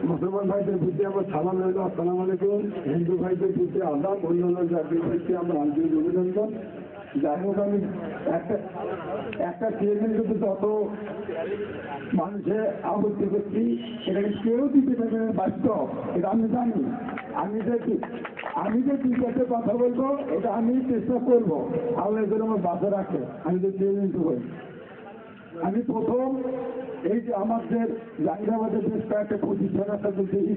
মুসলমান ভাইদের প্রতি আমার সালাম রইল, আসসালামু আলাইকুম। হিন্দু ভাইদের প্রতি আদাব, অন্যান্য জাতির প্রতি আমার আন্তরিক অভিনন্দন। যাই হোক, আমি একটা চেয়ারম্যান কিন্তু তত মানুষের আপত্তি করছি, এটাকে কেউ দিতে পারবে না, বাস্তব। এটা আমি জানি। আমি যে দুই চারটে কথা বলবো, এটা আমি চেষ্টা করবো আল্লাহ যেন আমার বাসা রাখে। আমি যে চেয়ারম্যান হই, আমি প্রথম এই যে আমাদের জাহাঙ্গীরাবাদের বেশ কয়েকটা প্রতিষ্ঠান আছে,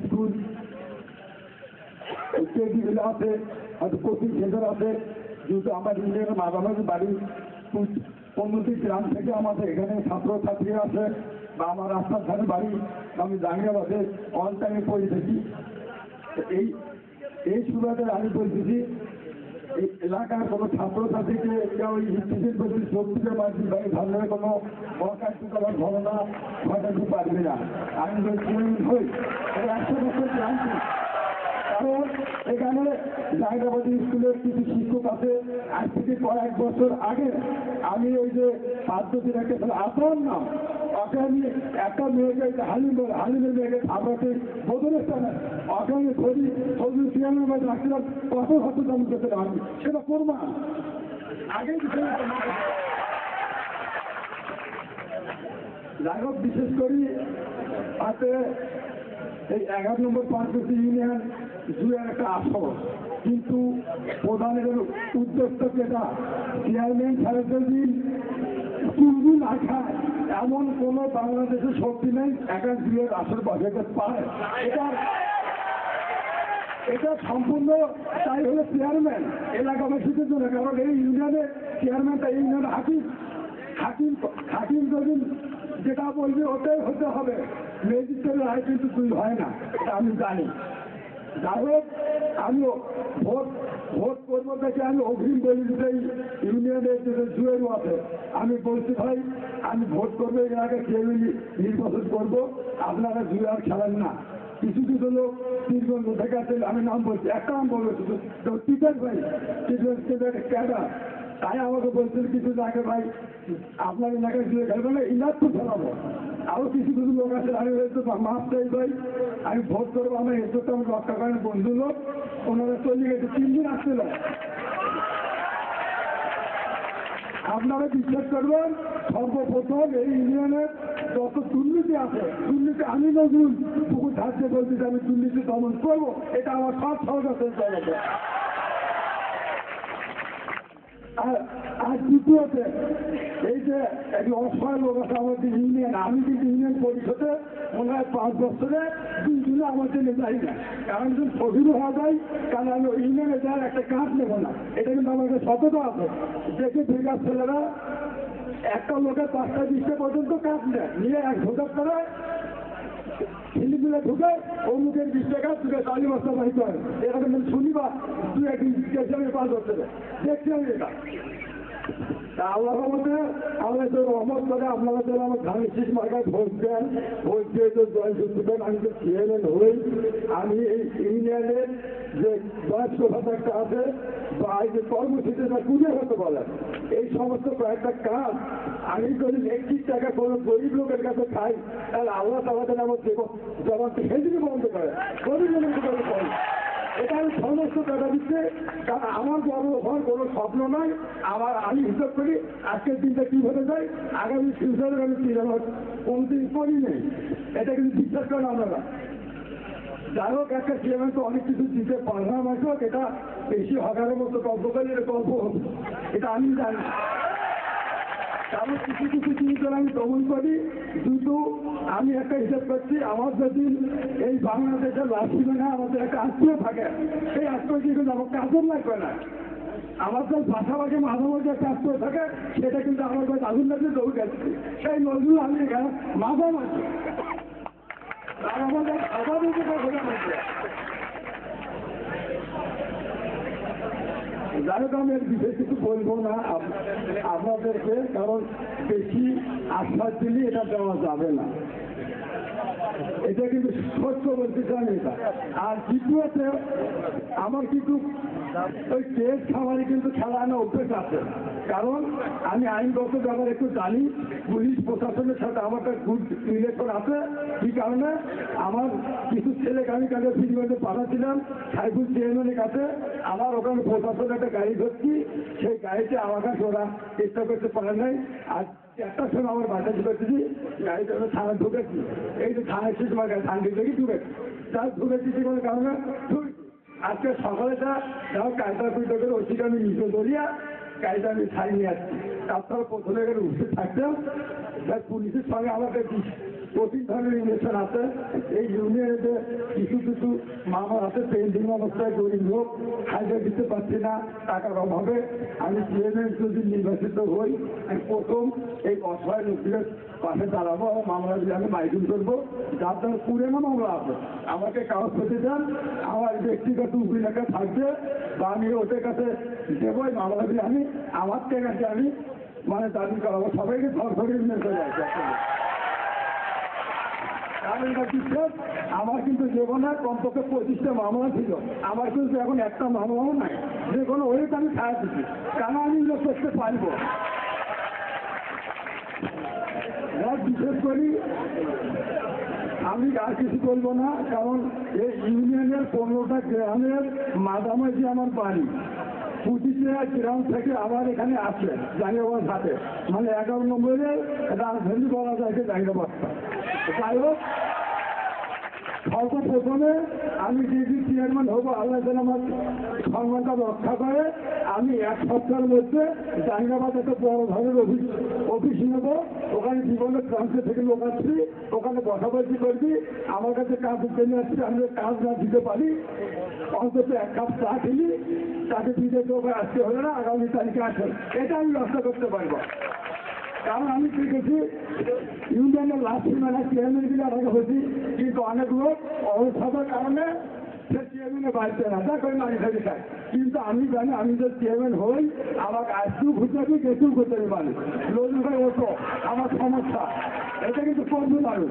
স্কুল কেজিগুলো আছে, হয়তো কোচিং সেন্টার আছে, যেহেতু আমার ইন্ডিয়ার মাঝামাঝি বাড়ি 15টি গ্রাম থেকে আমাদের এখানে ছাত্রছাত্রী আছে, বা আমার রাস্তার ধারে বাড়ি, আমি জাহাঙ্গীরাবাদে অল টাইমে পড়ে থাকি। এই সুবাদে আমি বলতেছি, এই এলাকার কোনো ছাত্রছাত্রীকে কেউ ইনস্টিটিউট প্রতি শক্তিকে পারছি ভাই, ভালো কোনো অকার্যকলাপ ঘটনা ঘটাতে পারবে না। আমি হই 100% জানছি, কারণ এখানে জাহাঙ্গীরাবাদী স্কুলের কিছু শিক্ষক আছে। আজ থেকে কয়েক বছর আগে আমি ওই যে পাদ্ধতির একটা আসন নাম, ওকে আমি একটা মেয়েকে হালিমের মেয়েকে আপনাকে বদলের স্থানে ওকে আমি ধরি ছবি সিয়ামের মধ্যে রাখছিলাম, কত হস্তদান করতে আমি সেটা করবো আগে। যাই হোক, বিশেষ করি হাতে এই 11 নম্বর পার্বতী ইউনিয়ন জুয়ের একটা আসর, কিন্তু প্রধানের উদ্যোক্তা যেটা চেয়ারম্যান সাহেবদিন চুলবি না খায় এমন কোন বাংলাদেশের শক্তি নেই একটা জুয়ের আসর বসাতে পারে। এটা সম্পূর্ণ তাই হলো চেয়ারম্যান এলাকাবাসীদের জন্য, কারণ এই ইউনিয়নের চেয়ারম্যানটা ইউনিয়ন হাকিম যদি যেটা বলবে ওটাই হতে হবে, ম্যাজিস্ট্রেটের রায় কিন্তু তুই হয় না, এটা আমি জানি। যাই হোক, আমি ভোট করবো দেখে আমি অগ্রিম বলি দিতেই ইউনিয়নের যে জুয়েরও আছে, আমি বলছি ভাই আমি ভোট করবো, এর আগে কেউ নির্বাচন করবো, আপনারা জুয়ে আর খেলেন না। কিছু কিছু লোক তিনজন থেকে আছে, আমি নাম বলছি, একটা নাম বলবো শুধু টিচার ভাই, টিচার ক্যাডার, তাই আমাকে বলছিল কিছু আগে ভাই আপনার এলাকায় জুয়ে খেলবে না, ইনার তো খেলাবো। আরো কিছু কিছু লোক আছে, আমি হয়তো মাপ চাই ভাই, আমি ভোট করবো, আমার এসে আমার রক্ষা করেন বন্ধু লোক, ওনারা চলে গেছে, 3 দিন আসছিল। আপনারা বিশ্বাস করবেন, সর্বপ্রথম এই ইউনিয়নের যত দুর্নীতি আছে, দুর্নীতি আমি নজরুল পুকুর ধারতে বলছি যে আমি দুর্নীতি দমন করবো, এটা আমার সব সহযোগিতা চালাবে। আর দ্বিতীয়তে এই যে একটি অসহায় লোক আছে আমাদের ইউনিয়ন, আমি কিন্তু ইউনিয়ন পরিষদে মনে হয় 5 বছরে 2 দিনে আমার জন্য যাই না, কারণ যদি শহীদও হওয়া যায়, কারণ আমি ইউনিয়নে যাওয়ার একটা কাজ নেবো না, এটা কিন্তু আমাদের সততা আছে। দেখে বেকার ছেলেরা একটা লোকের 5টা 20টা পর্যন্ত কাজ নেয়, নিয়ে 1 ঘন্টা করে ফিলিপিনে ঢুকে অমুকের 20 টাকা ঢুকে 40 বস্তা বাড়ি করে, এরকম শনিবার 2-1 দিন 5 বছরে দেখছি আমি এটা। আল্লাহ আল্লাহ রহমত করে আপনারা যেন আমার ধান শীষ মার্কায় ভোট দেন, ভোট দিয়ে জয়যুক্ত দেন। আমি তো চেয়ারম্যান হই, আমি এই ইউনিয়নের যে বয়স্ক ভাতা একটা আছে বা এই যে কর্মসূচিটা কুড়িয়ে হতে বলেন, এই সমস্ত কয়েকটা কাজ আমি যদি 1 টাকা কোনো গরিব লোকের কাছে খাই, তাহলে আল্লাহ তাআলা যেন আমার জবানকে সেদিকে বন্ধ করে গরিব লোকের কাছে পাই। এটা আমি সমস্ত টাকা দিচ্ছে, কারণ আমার বড় হওয়ার কোনো স্বপ্ন নয়। আমি হিসাব করি আজকের দিনটা কি হতে যায়, আগামী ফিউচারের আমি কি আমার কোনদিন করি নেই, এটা কিন্তু বিশ্বাস করেন আপনারা। যাই হোক, একটা চেয়ারম্যান তো অনেক কিছু দিতে পারলাম, আসুক এটা বেশি হকারের মতো গল্প করলে গল্প হবে, এটা আমি জানি। কারণ কিছু কিছু জিনিস আমি দমন করি, কিন্তু আমি একটা হিসাব করছি, আমার যদি এই বাংলাদেশের রাষ্ট্রীয় আমাদের একটা আত্মীয় থাকে, সেই আত্মীয় কিন্তু আমার কাজের লাগবে না। আমাদের ভাষাভাষী মাঝামাঝি একটা আত্মীয় থাকে, সেটা কিন্তু আমার কাছে আগুন লাগছে দৌড় গেছে, সেই নজরুল আমি এখানে মাঝামাঝি আর আমাদের স্বাভাবিক ঘোরা হয়েছে। যাই হোক, আমি বিশেষ কিছু বলবো না আপনাদেরকে, কারণ বেশি আশ্বাস দিলে এটা দেওয়া যাবে না। এটা কিন্তু সত্য বলতে চান এটা। আর দ্বিতীয়তে আমার কিন্তু ওই কেস খাবারে কিন্তু খেলানো অভ্যেস আছে, কারণ আমি আইনগত ব্যাপারে একটু জানি, পুলিশ প্রশাসনের সাথে আমার একটা গুড রিলেশন আছে। কি কারণে আমার কিছু ছেলেকে আমি কাছে ফিরিয়ে পাঠাচ্ছিলাম সাইফুল চেয়ারম্যানের কাছে, আমার ওখানে প্রশাসনের একটা গাড়ি ধরছি, সেই গাড়িতে আমার কাছে ওরা চেষ্টা করতে পারে নাই। আর একটা সময় আমার বাচ্চা ঢুকেছি, গাড়িতে ওরা থানা ঢুকেছি, এই যে থানায় শেষ আমার গাড়ি থানা থেকে ঢুকেছি, তার ঢুকেছি কোনো কারণে আজকে সকালে যাও কায়দা পুজো করে ওষুধ আমি নিচে ধরিয়া গাড়িটা আমি ছাড়িয়ে নিয়ে আসছি। তারপরে প্রথমে গেলে উঠে থাকতাম, পুলিশের সঙ্গে আমাদের কঠিন ধরনের রিলেশন আছে। এই ইউনিয়নে কিছু কিছু মামলা আছে, পেন্ডিং অবস্থায় গরিব লোক খাইতে দিতে পারছি না টাকার অভাবে। আমি চেয়ারম্যান যদি নির্বাচিত হই, আমি প্রথম এই অসহায় লোকদের পাশে দাঁড়াবো এবং মামলাগুলি আমি মাইকিং করবো। যার দ্বারা পুরোনো মামলা আছে আমাকে কাগজ পেতে দেন, আমার ব্যক্তিগত উকিল একটা থাকবে বা আমি ওদের কাছে দেবো, এই মামলাগুলি আমি আমার কাছে আমি মানে দাবি করাবো, সবাইকে সরকারি মেসেজ আছে। আমার কিন্তু জীবনে কমপক্ষে 25টা মামলা ছিল, আমার কিন্তু এখন একটা মামলাও নাই, যে কোনো ওয়েট আমি ছাড়া দিচ্ছি, কেন আমি লোক করতে পারবো। বিশেষ করি আমি আর কিছু বলবো না, কারণ এই ইউনিয়নের 15টা গ্রামের মাঝামাঝি আমার বাড়ি, 25টা গ্রাম থেকে আবার এখানে আসে জাঙ্গিয়াবাদ হাটে, মানে 11 নম্বরে রাজধানী বলা যায় জাঙ্গিয়াবাদটা। যাই হোক, সর্বপ্রথমে আমি যদি চেয়ারম্যান হবো, আল্লাহ যেন আমার সম্মানটা রক্ষা করে, আমি 1 সপ্তাহের মধ্যে জাঙ্গিয়াবাদ একটা বড় ধরনের অফিস নেব, ওখানে জীবনের প্রান্তে থেকে লোক আসছি, ওখানে বসাবসি করবি, আমার কাছে কাজ জেনে আসছি, আমি কাজ না দিতে পারি, অন্তত 1 কাপ চা খেলি, তাকে দিতে তো আসতে হলে না, আগামী তারিখে আসেন, এটা আমি ব্যবস্থা করতে পারবো। কারণ আমি দেখেছি ইউনিয়নের লাস্ট সীমানা চেয়ারম্যান গুলো আগে হয়েছি, কিন্তু অনেক লোক অবস্থার কারণে সে চেয়ারম্যানে বাড়তে না, তা করে মানি থাকি চাই। কিন্তু আমি জানি আমি যে চেয়ারম্যান হই, আমাকে আসতেও ঘুরতে হবে, গেতেও ঘুরতে হবে, মানে লোক ভাই ওঠো, আমার সমস্যা এটা কিন্তু করবে পারো।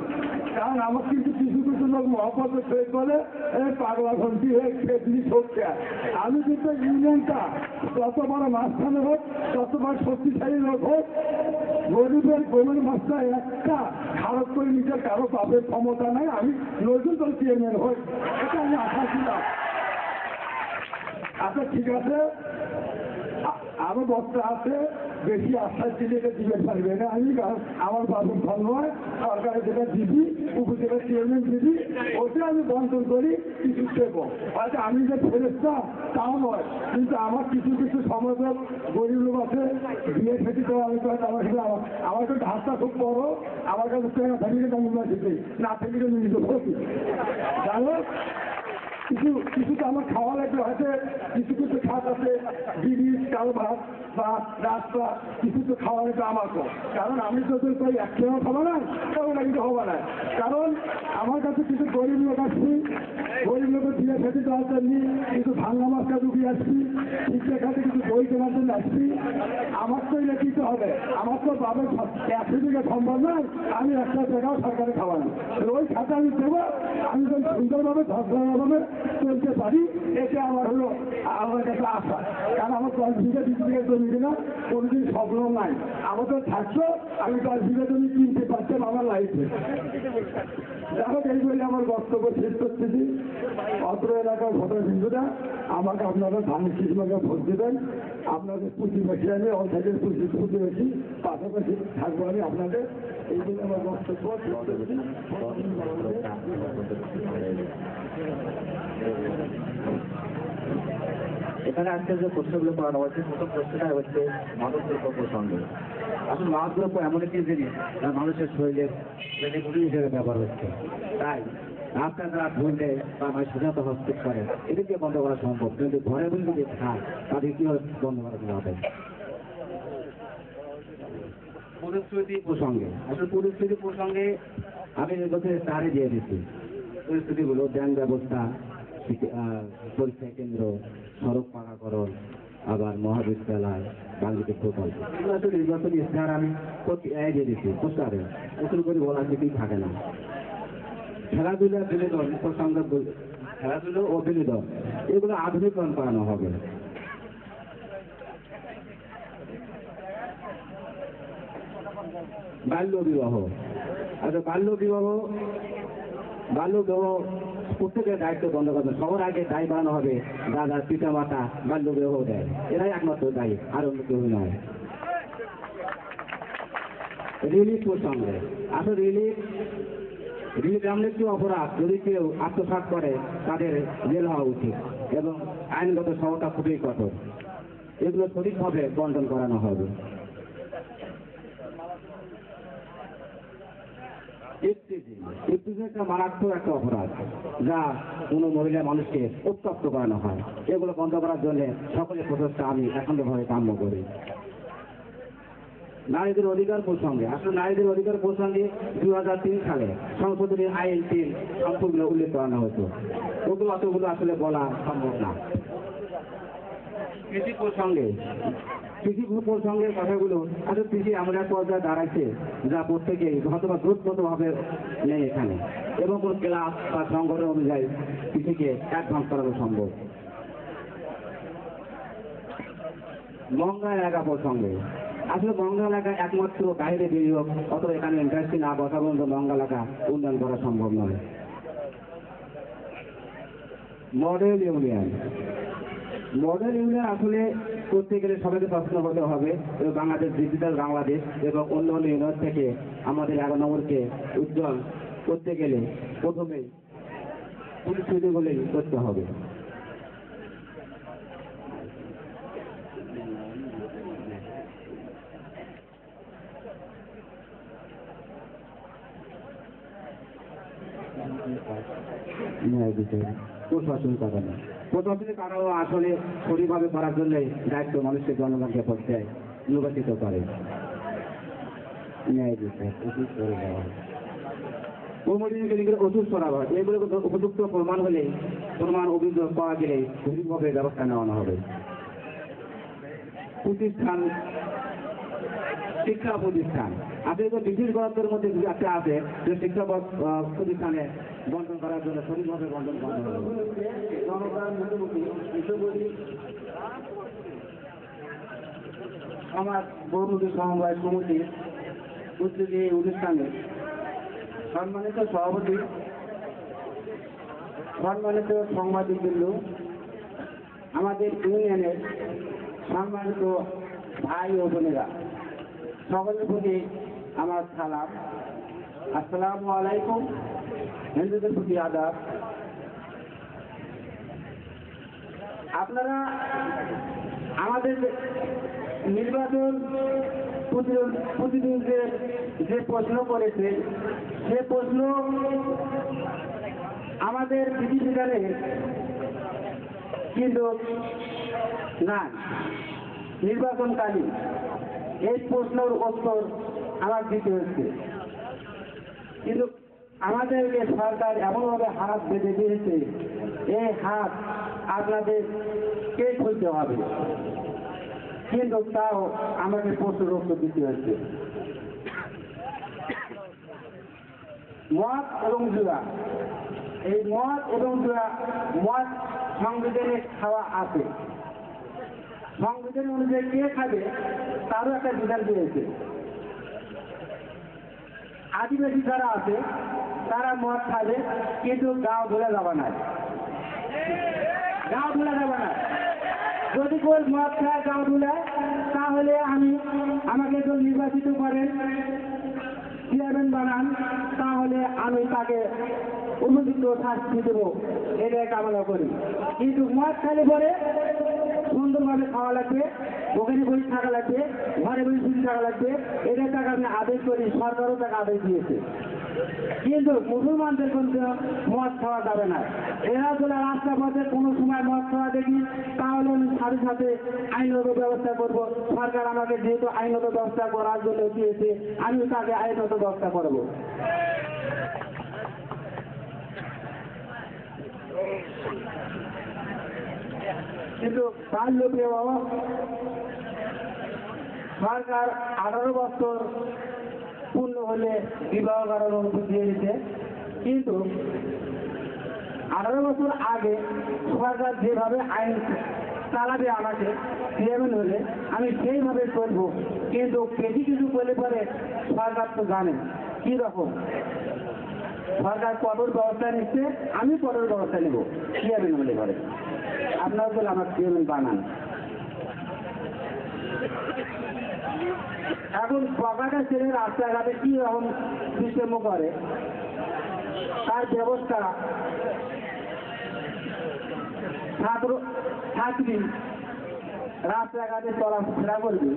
কারণ আমার কিন্তু কিছু কিছু লোক মহব্বত ফেস বলে পাগলা ঘন্টি হয়ে খেতলি ঠকছে। আমি কিন্তু ইউনিয়নটা যত বড় মাঝখানে হোক, তত বড় শক্তিশালী লোক হোক, গরিবের গোমের মাছটা একটা খারাপ করে নিজের কারো পাপের ক্ষমতা নাই, আমি নতুন দল চেয়ারম্যান হই, এটা আমি আশা ছিলাম। আচ্ছা ঠিক আছে, আরো বক্তা আছে, বেশি আশ্বাস দিলে এটা দিতে পারবে না। আমি আমার বাবুর ফল নয়, সরকারের যেটা দিবি, উপজেলা চেয়ারম্যান দিবি, ওটা আমি বন্টন করি, কিছু দেবো। আচ্ছা আমি যে ফেরেস্তা তাও নয়, কিন্তু আমার কিছু কিছু সমাজের গরিব লোক আছে, বিয়ে খেতে দেওয়া আমার তো ঢাকটা খুব বড়, আমার কাছে টাকা থাকলে আমি না থাকলে নিজে ভর্তি। যাই হোক, কিছু তো আমার খাওয়া লাগবে, হয়তো কিছু কিছু খাত আছে, ব্রিজ কাল ভাত বা রাস্তা, কিছু তো খাওয়া লাগবে আমাকে, কারণ আমি তো ওই একটাও খাবো না, ওটা কিন্তু হবো না। কারণ আমার কাছে কিছু গরিব লোক আসছি, গরিব লোকের বিয়ে খেতে দেওয়ার জন্য কিছু ভাঙা মাছটা ঢুকিয়ে আসছি, শিক্ষা খাতে কিছু বই কেনার জন্য আসছি, আমার তো এটা দিতে হবে। আমার তো বাবার 100 দিকে সম্ভব নয়, আমি একটা জায়গাও সরকারে খাওয়া না, ওই খাতে আমি দেবো, আমি যদি সুন্দরভাবে ধর্মভাবে চলতে পারি, এটা আমার হলো আমার কাছে আশা। কারণ আমার 10 বিঘা 20 বিঘা জমি কিনা কোনোদিন স্বপ্ন নাই, আমার তো থাকতো আমি 10 বিঘা জমি কিনতে পারতাম আমার লাইফে। দেখো এই বলে আমার বক্তব্য শেষ করতেছি। অত্র এলাকার ভোটার বিন্দুরা আমাকে আপনারা ধানের শীষমাকে ভোট দেবেন, আপনাদের প্রতিবেশী আমি অঞ্চলের প্রতিবেশী পাশাপাশি থাকবো আমি আপনাদের, এই জন্য আমার বক্তব্য শেষ করছি। এখানে আজকে যে প্রশ্নগুলো করানো হয়েছে, প্রথম প্রশ্নটা হচ্ছে মাদকদ্রব্য প্রসঙ্গে। আসলে মাদকদ্রব্য এমন একটি জিনিস যা মানুষের শরীরের মেডিকেল হিসেবে ব্যবহার হচ্ছে, তাই রাস্তায় যারা ধরলে বা সুজাত হস্তক্ষেপ করে এদেরকে বন্ধ করা সম্ভব, কিন্তু ঘরে বলে যদি খায় তাদের কি বন্ধ করা হবে। পরিস্থিতি প্রসঙ্গে, আসলে পরিস্থিতি প্রসঙ্গে আমি বলতে তারে দিয়ে দিচ্ছি পরিস্থিতিগুলো, ব্যাংক ব্যবস্থা, পরীক্ষা কেন্দ্র, সড়ক পাকাকরণ, আবার মহাবিদ্যালয়, বাংলাদেশ প্রকল্প, এগুলো আসলে নির্বাচনী ইস্তাহার আমি দিয়ে দিচ্ছি পোস্টারে, উত্তর করে বলার কিছুই থাকে না। খেলাধুলা বিনোদন প্রসঙ্গ, খেলাধুলো ও বিনোদন এগুলো আধুনিকরণ করানো হবে। বাল্য বিবাহ, আচ্ছা বাল্য বিবাহ প্রত্যেকের দায়িত্ব বন্ধ করবে। সবার আগে দায়ী বানানো হবে দাদা পিতা মাতা বাল্য বিবাহ দেয়, এরাই একমাত্র দায়ী, আর অন্য কেউ নয়। রিলিফ প্রসঙ্গে, আসলে রিলিফ এমন একটি অপরাধ, যদি কেউ আত্মসাৎ করে তাদের জেল হওয়া উচিত এবং আইনগত সহায়তা খুবই কঠোর। এগুলো সঠিকভাবে বন্টন করানো হবে। ইফতিজিং একটা মারাত্মক একটা অপরাধ, যা কোনো মহিলা মানুষকে উত্তপ্ত করানো হয়। এগুলো বন্ধ করার জন্য সকলের প্রচেষ্টা আমি একান্তভাবে কাম্য করি। নারীদের অধিকার প্রসঙ্গে, আসলে নারীদের অধিকার প্রসঙ্গে 2003 সালে সংশোধনী আইন 3 সম্পূর্ণ উল্লেখ করানো হতো। অতগুলো আসলে বলা সম্ভব না। কৃষি প্রসঙ্গের কথাগুলো আসলে কৃষি এমন এক পর্যায়ে দাঁড়াইছে যা প্রত্যেকেই হয়তোবা দ্রুতগতভাবে নেই এখানে, এবং কোন ক্লাস বা সংগঠন অনুযায়ী কৃষিকে অ্যাডভান্স করানো সম্ভব। মঙ্গা এলাকা প্রসঙ্গে, আসলে মঙ্গা এলাকা একমাত্র বাইরে বিনিয়োগ অথবা এখানে ইন্ডাস্ট্রি না বসা পর্যন্ত মঙ্গা এলাকা উন্নয়ন করা সম্ভব নয়। মডেল ইউনিয়ন আসলে করতে গেলে সবাইকে সচেতন হতে হবে এবং বাংলাদেশ ডিজিটাল বাংলাদেশ এবং অন্য ইউনিয়ন থেকে আমাদের 11 নম্বরকে উজ্জ্বল করতে গেলে প্রথমেই পরিস্থিতিগুলি করতে হবে। প্রশাসনিক কারণ আসলে সঠিকভাবে করার জন্য দায়িত্ব মানুষের জনগণকে পর্যায়ে নির্বাচিত করে। ওষুধ সরাব, এগুলো উপযুক্ত প্রমাণ অভিযোগ পাওয়া গেলে সঠিকভাবে ব্যবস্থা নেওয়া হবে। শিক্ষা প্রতিষ্ঠান আসলে ব্রিটিশ গণতন্ত্রের মধ্যে একটা আছে যে শিক্ষা প্রতিষ্ঠানে বন্টন করার জন্য সঠিকভাবে বন্টন করা হবে। আমার বহুমুখী সমবায় সমিতির উদ্যোগে এই অনুষ্ঠানে সম্মানিত সভাপতি, সম্মানিত সাংবাদিকবৃন্দ, আমাদের ইউনিয়নের সম্মানিত ভাই ও বোনেরা, সকলের প্রতি আমার সালাম। আসসালামু আলাইকুম। হিন্দুদের প্রতি আদাব। আপনারা আমাদের নির্বাচন প্রতিনিধিদের যে প্রশ্ন করেছে সে প্রশ্ন আমাদের বিধিবিধানে কিন্তু না, নির্বাচনকালীন এই প্রশ্নের উত্তর আমার দিতে হচ্ছে, কিন্তু আমাদেরকে সরকার এমনভাবে হাত বেঁধে দিয়েছে, এই হাত আপনাদের কে খুলতে হবে, কিন্তু তাও আমাদের প্রশ্নের উত্তর দিতে হচ্ছে। মদ এবং জুয়া, এই মদ এবং জুয়া, মদ সংবিধানে খাওয়া আছে, সংবিধান অনুযায়ী কে খাবে তারও একটা বিধান দিয়েছে। আদিবাসী যারা আছে তারা মদ খাবে, কিন্তু গাঁও ধরে যাবে না, গাঁও ধরে যাবে না। যদি কেউ মদ খায় গাঁও ধুলায়, তাহলে আমাকে কেউ নির্বাচিত করেন, চেয়ারম্যান বানান, তাহলে আমি তাকে উপযুক্ত শাস্তি দেবো, এটাই কামনা করি। কিন্তু মদ খাইলে পরে সুন্দরভাবে খাওয়া লাগবে, ওখানে বসে থাকা লাগবে, ঘরে বসে শুনে থাকা লাগবে, এটাই তাকে আমি আদেশ করি, সরকারও তাকে আদেশ দিয়েছে। কিন্তু মুসলমানদের কিন্তু মদ খাওয়া যাবে না। এরা যদি রাস্তা পথে কোনো সময় মদ খাওয়া দেখি, তাহলে আমি সাথে সাথে আইনগত ব্যবস্থা করব। সরকার আমাকে যেহেতু আইনগত ব্যবস্থা করার জন্য দিয়েছে, আমি তাকে আইনগত ব্যবস্থা করব। কিন্তু বাল্য বিবাহ সরকার 18 বছর পূর্ণ হলে বিবাহ করার অনুমতি দিয়ে দিতে, কিন্তু 18 বছর আগে সরকার যেভাবে আইন চালাবে আমাকে চেয়ারম্যান হলে আমি সেইভাবে চলবো, কিন্তু কিছু বলে পরে সরকার তো জানে কি রকম সরকার কঠোর ব্যবস্থা নিচ্ছে, আমি কঠোর ব্যবস্থা নেব চেয়ারম্যান হলে পরে। আপনারা বলে আমার চেয়ারম্যান বানান। এখন বকাটা ছেলে রাস্তাঘাটে কি রকম দুষ্কর্ম করে তার ব্যবস্থা ছাত্রী রাস্তাঘাটে চলাফেরা করবে,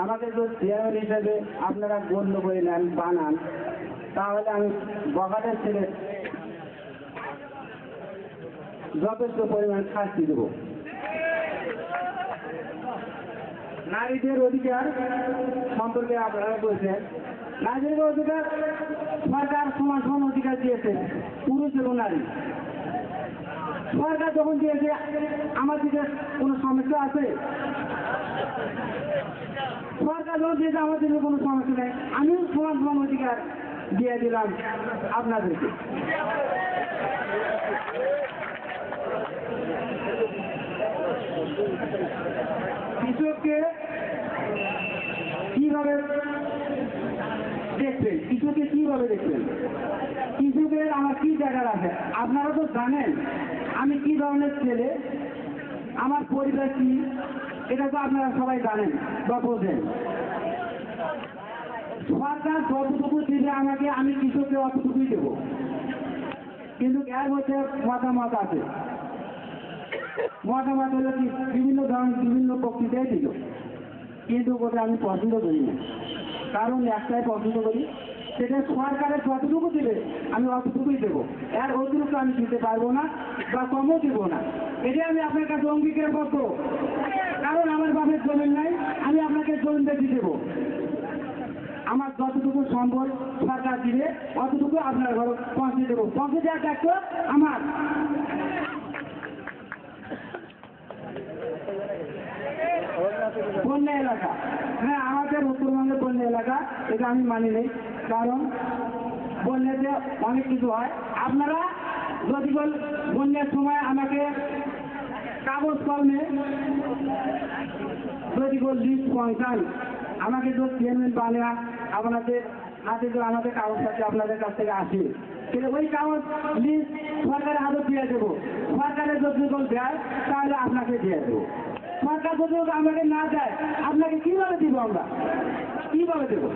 আমাকে তো চেয়ারম্যান হিসেবে আপনারা গণ্য করে নেন বানান, তাহলে আমি বকাটের ছেলে যথেষ্ট পরিমাণ শাস্তি দেব। নারীদের অধিকার সম্পর্কে আপনারা বলছেন, নারীদের অধিকার সরকার সমান সমান অধিকার দিয়েছে পুরুষ এবং নারী। সরকার যখন দিয়েছে আমার দিকে কোনো সমস্যা আছে? সরকার যখন দিয়েছে আমার দিকে কোনো সমস্যা নেই, আমিও সমান সমান অধিকার দিয়ে দিলাম আপনাদেরকে। কৃষককে কিভাবে দেখবেন, কৃষককে কিভাবে দেখবেন, কৃষকের আমার কি জায়গা আছে আপনারা তো জানেন, আমি কি ধরনের ছেলে, আমার পরিবার কি, এটা তো আপনারা সবাই জানেন বা বোঝেন। সরকার যতটুকু দিবে আমাকে, আমি কৃষককে অতটুকুই দেবো, কিন্তু এর মধ্যে মতামত আছে। মতামত হলো কি বিভিন্ন ধরনের বিভিন্ন বক্তৃতায় দিল, কিন্তু ওটা আমি পছন্দ করি না। কারণ একটাই পছন্দ করি, সেটা সরকারের যতটুকু দেবে আমি অতটুকুই দেবো, এর অতিরিক্ত আমি দিতে পারবো না বা কমও দেবো না। এটা আমি আপনার কাছে অঙ্গীকার করবো, কারণ আমার বাপের জমিন নাই, আমি আপনাকে জমিন বেশি দেবো। আমার যতটুকু সম্ভব সরকার দিলে অতটুকু আপনার ঘরে পৌঁছে দেবো, পৌঁছে দেওয়ার দায়িত্ব আমার। বন্যা এলাকা, হ্যাঁ আমাদের উত্তরবঙ্গের বন্যা এলাকা, এটা আমি মানি নেই, কারণ বন্যাতে অনেক কিছু হয়। আপনারা যদি বন্যার সময় আমাকে কাগজ কলমে যদি লিস্ট পৌঁছান, আমাকে তো চেয়ারম্যান বানিয়ে আপনাদের হাতে তো আমাদের কাগজপত্র আপনাদের কাছ থেকে আসে, কিন্তু ওই কাগজ লিস্ট সরকারের হাতে দিয়ে দেবো। সরকারের যদি দেয় তাহলে আপনাকে দিয়ে দেবো, সরকার যদি আমাকে না দেয় আপনাকে কিভাবে দিব, আমরা কিভাবে দেবো?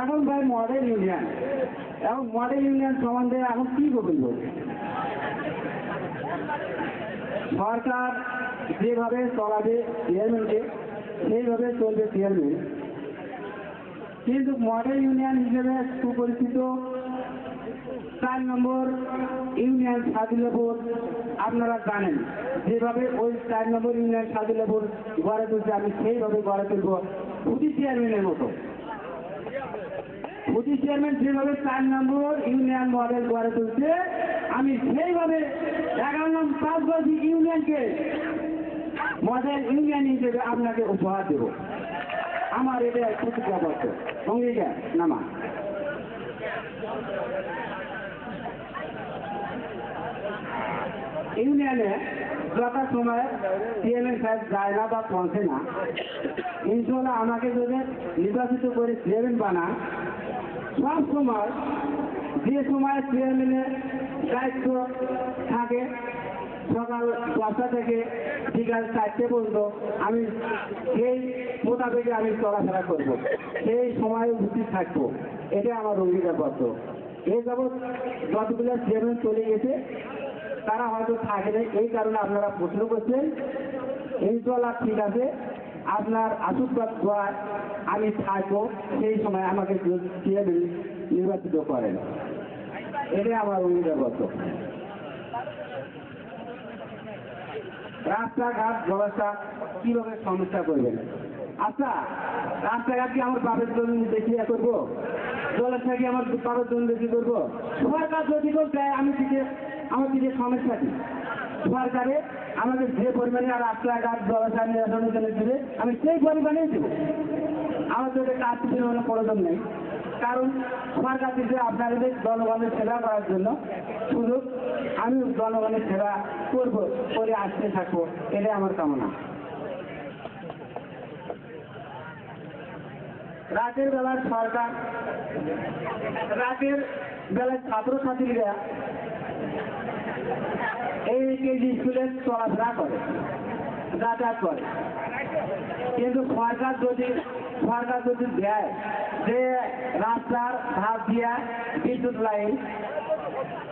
এখন ভাই মডেল ইউনিয়ন, এখন মডেল ইউনিয়ন সম্বন্ধে এখন কি করবেন বলছে? সরকার যেভাবে চলাবে চেয়ারম্যানকে সেইভাবে চলবে চেয়ারম্যান, কিন্তু মডেল ইউনিয়ন হিসেবে সুপরিচিত 4 নম্বর ইউনিয়ন সাদিলাপুর আপনারা জানেন, যেভাবে ওই 4 নম্বর ইউনিয়ন সাদিলাপুর গড়ে তুলছে, আমি সেইভাবে গড়ে তুলব পুঁজি চেয়ারম্যানের মতো। পুঁজি চেয়ারম্যান যেভাবে 4 নম্বর ইউনিয়ন মডেল গড়ে তুলছে, আমি সেইভাবে 11 নম্বর 5 ইউনিয়নকে মডেল ইউনিয়ন হিসেবে আপনাকে উপহার দেব। আমার এটা প্রতিজ্ঞাবদ্ধ, অঙ্গীকার নামা। ইউনিয়নে যথা সময় চেয়ারম্যান সাহেব যায় না বা পৌঁছে না, ইনশাল্লাহ আমাকে যদি নির্বাচিত করে চেয়ারম্যান বানা, সব সময় যে সময় চেয়ারম্যানের দায়িত্ব থাকে সকাল 10টা থেকে বিকাল 4টে পর্যন্ত, আমি সেই মোতাবেক আমি চলাফেরা করব, সেই সময়ে উপস্থিত থাকবো, এটা আমার অঙ্গীকারবদ্ধ। এই যাবৎ যতগুলো চেয়ারম্যান চলে গেছে তারা হয়তো থাকে না, এই কারণে আপনারা প্রশ্ন করছেন। ইনশাল্লাহ ঠিক আছে, আপনার আশীর্বাদ দোয়ায় আমি থাকবো, সেই সময় আমাকে চেয়ারম্যান নির্বাচিত করেন, এটাই আমার অঙ্গীকারবদ্ধ। রাস্তাঘাট ব্যবস্থা কিভাবে সমস্যা করবেন? আচ্ছা, রাস্তাঘাট কি আমার বাপের জন্য বেশি করবো? জলসা কি আমার বাপের জন্য বেশি করবো? সরকার যদি দেয় আমি দিকে, আমার দিকে সমস্যা কি? সরকারে আমাকে যে পরিমাণে রাস্তাঘাট জলাশয় নির্বাচনের জন্য দেবে আমি সেই পরিমাণেই দেবো। আমার তো এটা কাজ কিছু কোনো প্রয়োজন নেই, কারণ সরকার দিচ্ছে আপনাদের জনগণের সেবা করার জন্য সুযোগ, আমি জনগণের সেবা করবো, করে আসতে থাকবো, এটাই আমার কামনা। রাতের বেলার সরকার, রাতের বেলায় ছাত্রছাত্রীরা এই কেজি স্কুলে চলাফেরা করে, যাতায়াত করে, কিন্তু সরকার যদি দেয় যে রাস্তার ধার দিয়া বিদ্যুৎ লাইন,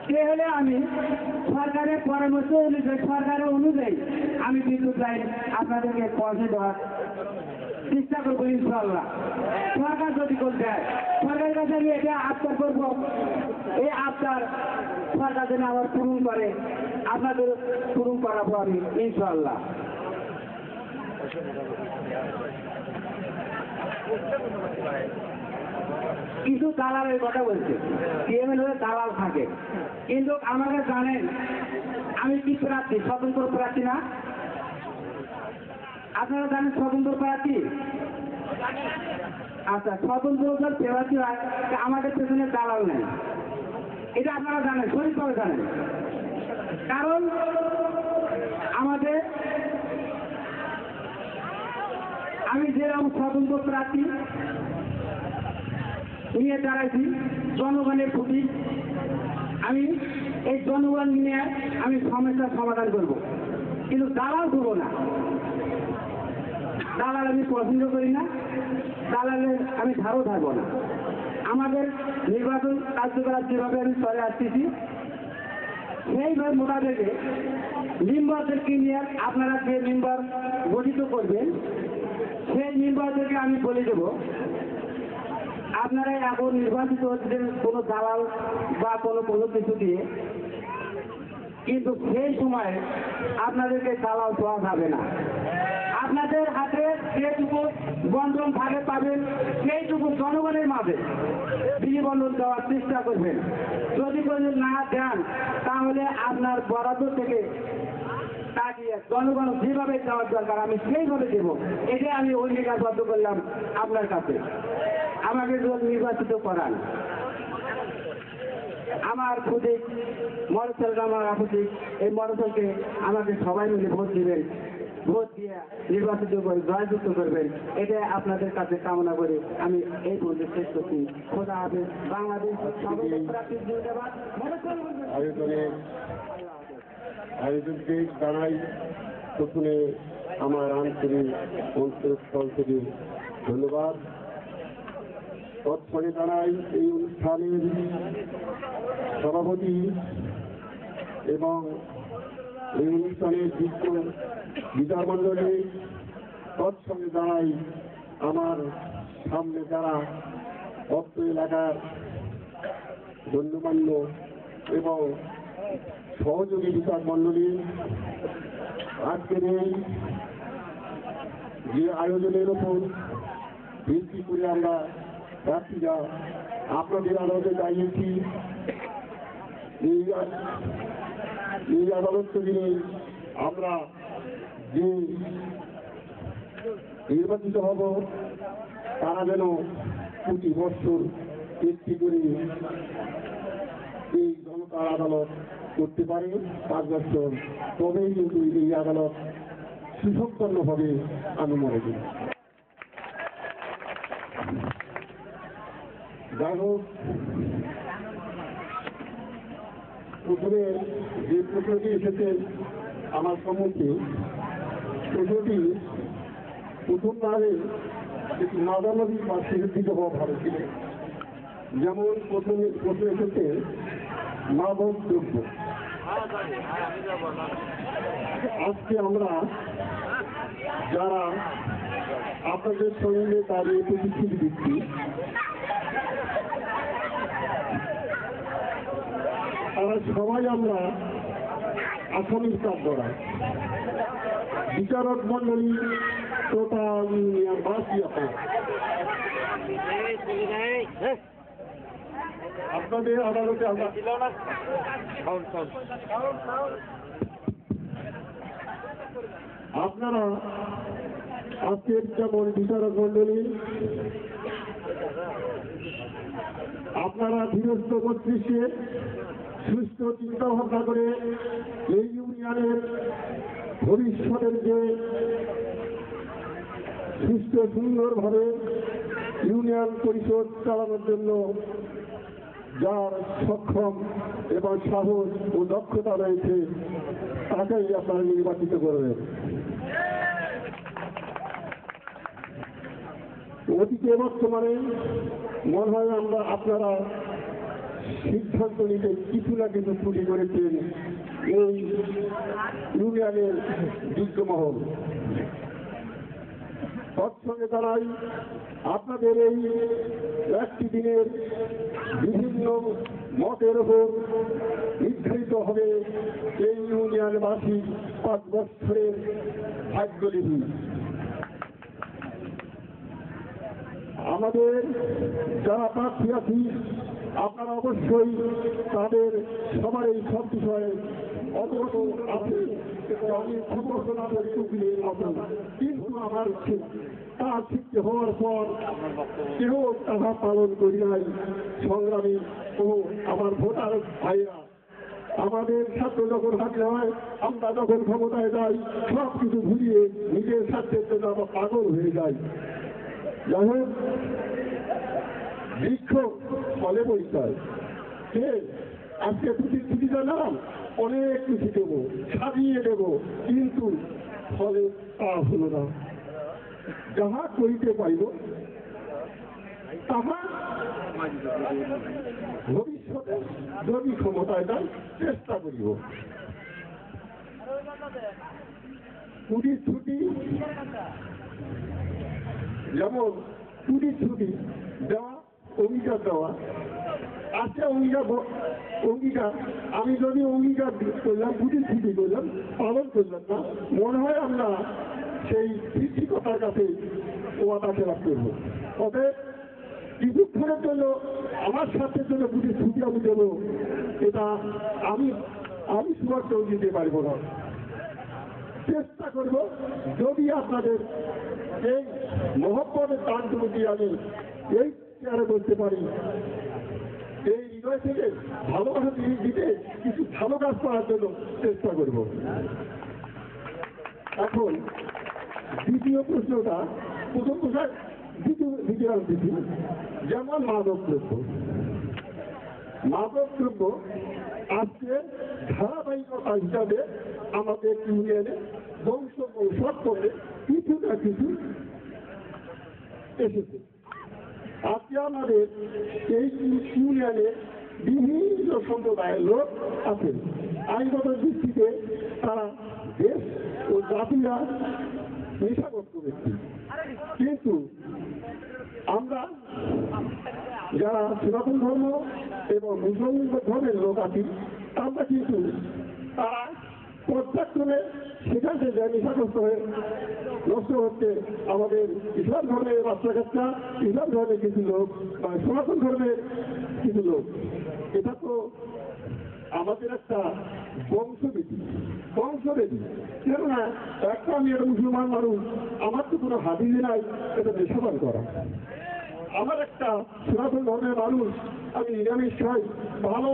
তাহলে আমি সরকারের পরামর্শ অনুযায়ী, সরকারের অনুযায়ী আমি বিদ্যুৎ লাইন আপনাদেরকে পৌঁছে দেওয়ার চেষ্টা করবো ইনশাল্লাহ। সরকার যদি করে দেয়, সরকারের কাছে আমি এটা আবদার করবো, এই আবদার সরকার যেন আবার পূরণ করে, আপনাদের পূরণ করাবো আমি ইনশাল্লাহ। কিছু দালালের কথা বলছে, সিএমএল হলে দালাল থাকে, কিন্তু আমাকে জানেন আমি কি প্রার্থী, স্বতন্ত্র প্রার্থী না? আপনারা জানেন স্বতন্ত্র প্রার্থী? আচ্ছা, স্বতন্ত্র প্রার্থী হয় আমাদের পেছনে দালাল নেই, এটা আপনারা জানেন, সঠিকভাবে জানেন। কারণ আমি যেরকম স্বতন্ত্র প্রার্থী নিয়ে দাঁড়াইছি জনগণের প্রতি, আমি এই জনগণ নিয়ে আমি সমস্যার সমাধান করব, কিন্তু দালাল করবো না। দালাল আমি পছন্দ করি না, দালালের আমি ধারও থাকবো না। আমাদের নির্বাচন কার্যকলাপ যেভাবে আমি চলে আসতেছি সেইভাবে মোতাবেকে মেম্বারদেরকে নিয়ে আপনারা যে মেম্বার গঠিত করবেন সেই মেম্বারদেরকে আমি বলে দেব আপনারা এখন নির্বাচিত হচ্ছেন কোনো দালাল বা কোনো কিছু দিয়ে, কিন্তু সেই সময় আপনাদেরকে দালাল পাওয়া যাবে না। আপনাদের হাতে যেটুকু বন্টন ভাগে পাবেন সেইটুকু জনগণের মাঝে বিলিবন্ধন দেওয়ার চেষ্টা করবেন। যদি কোনো না দেন তাহলে আপনার বরাদ্দ থেকে তাকিয়ে জনগণ যেভাবে দেওয়ার দরকার আমি সেইভাবে দেবো, এটাই আমি অঙ্গীকারবদ্ধ করলাম আপনার কাছে। আমাকে যদি নির্বাচিত করান, আমার প্রতীক মরসেল, আমার প্রতীক, এই মরসেলকে আমাকে সবাই মিলে ভোট দিবেন, ভোট দিয়ে নির্বাচিত করে জয়যুক্ত করবেন, এটা আপনাদের কাছে কামনা করে আমি এই পর্যন্ত শেষ করছি। খোদা হাফেজ। বাংলাদেশ আয়োজনকে জানাই প্রথমে আমার আন্তরিক অন্তরস্থল থেকে ধন্যবাদ। তৎপরে জানাই এই অনুষ্ঠানের সভাপতি এবং এই অনুষ্ঠানের যুক্ত বিচার মন্ডলী, তৎসঙ্গে জানাই আমার সামনে যারা অত্র এলাকার গণ্যমান্য এবং সহযোগী বিচার মন্ডলী, আজকের এই যে আয়োজনের উপর ভিত্তি করে আমরা প্রার্থীরা আপনাদের আদালতে দাঁড়িয়েছি। এই আদালত থেকে আমরা যে নির্বাচিত হব তারা যেন প্রতি বছর একটি করে এই জনতার আদালত করতে পারে 5 বছর, তবেই কিন্তু এই আদালত সুসম্পন্ন হবে আমি মনে করি। যাই হোক, প্রথমে যে প্রশ্নটি এসেছে আমার সম্মুখে, প্রশ্নটি প্রথমবারে একটি মাদানবী বা স্বীকৃত হওয়া ভালো ছিল। যেমন প্রথমে প্রশ্ন এসেছে মাদক দ্রব্য। আজকে আমরা যারা আপনাদের সঙ্গে দাঁড়িয়ে প্রতিশ্রুতি দিচ্ছি, তারা সবাই আমরা আসামির কাজ করাই, বিচারক মন্ডলী টোটাল বাসী আপনাদের আদালতে আমরা আপনারা আজকের যেমন বিচারক মন্ডলী, আপনারা ধীরস্থ মস্তিষ্কে সুস্থ চিন্তা ভাবনা করে এই ইউনিয়নের ভবিষ্যতের যে সুস্থ সুন্দরভাবে ইউনিয়ন পরিষদ চালানোর জন্য যার সক্ষম এবং সাহস ও দক্ষতা রয়েছে তাকেই আপনারা নির্বাচিত করবেন। অতীতে বর্তমানে মনে হয় আপনারা সিদ্ধান্ত নিতে কিছু না কিছু ত্রুটি করেছেন এই ইউনিয়নের বিজ্ঞমহল। তৎসঙ্গে জানাই আপনাদের এই একটি দিনের বিভিন্ন মতের উপর নির্ধারিত হবে এই ইউনিয়নবাসী 5 বছরের ভাগ্যলিপি। আমাদের যারা প্রার্থী আছি আপনারা অবশ্যই তাদের সবার এই সব বিষয়ে অবগত আছে। আমি ঘোষণা কিন্তু আমার তা শিখতে হওয়ার পর কেউ তাহা পালন করি নাই। সংগ্রামী ও আমার ভোটার ভাইরা, আমাদের ছাত্র যখন হাতে হয়, আমরা যখন ক্ষমতায় যাই সব কিছু ভুলিয়ে নিজের স্বার্থের জন্য আমরা পাগল হয়ে যাই। যাই হোক, বৃক্ষ ফলে পরিচয়। আজকে ছুটি জানালাম, অনেক কিছু দেবো, সাজিয়ে দেব, কিন্তু ফলে তা হলো না। যাহা করিতে পারিব তাহা ভবিষ্যতে যদি ক্ষমতায় যাই চেষ্টা করিব। পুরীর ছুটি যেমন পুরীর ছুটি দেওয়া, অঙ্গীকার দেওয়া আছে, অঙ্গীকার আমি যদি অঙ্গীকার করলাম, পুরীর ছুটি করলাম, পালন করলাম না, মনে হয় আমরা সেই সৃষ্টিকতার কাছে ওয়াদা খেলাপ করবো। অতএব কিছুক্ষণের জন্য আমার স্বার্থের জন্য পুরীর ছুটি আমি দেবো, এটা আমি সুরক্ষা দিতে পারবো না। চেষ্টা করব যদি আপনাদের এই মহব্বতের দানটুকু দিয়ে আমি এই চেয়ারে বলতে পারি, এই হৃদয় থেকে ভালোবাসা দিতে কিছু ভালো কাজ করার জন্য চেষ্টা করব। এখন দ্বিতীয় প্রশ্নটা, প্রথম প্রশ্ন দ্বিতীয় দিদি, যেমন মাদক দ্রব্য আজকে ধারাবাহিকতা হিসাবে আমাদের ইউনিয়নে বংশ করে কিছু না কিছু এসেছে। আজকে আমাদের এই ইউনিয়নে বিভিন্ন সম্প্রদায়ের লোক আছেন। আইনগত ভিত্তিতে তারা দেশ ও জাতিরা নেশাগ্রস্ত ব্যক্তি, কিন্তু আমরা যারা সনাতন ধর্ম এবং মুসলমান ধর্মের লোক আছি, আমরা কিন্তু তারা পর্যায়ক্রমে সেখান থেকে নেশাগ্রস্ত হয়ে নষ্ট হচ্ছে আমাদের ইসলাম ধর্মের বাচ্চা কাচ্চা, ইসলাম ধর্মের কিছু লোক বা সনাতন ধর্মের কিছু লোক। এটা তো আমাদের একটা বংশবিধি। কেননা একটা আমি একটা মুসলমান মানুষ, আমার তো কোনো হাদিসে নাই এটা নেশাপান করা। আমার একটা সনাতন ধর্মের মানুষ, আমি নিরামিষ খাই, ভালো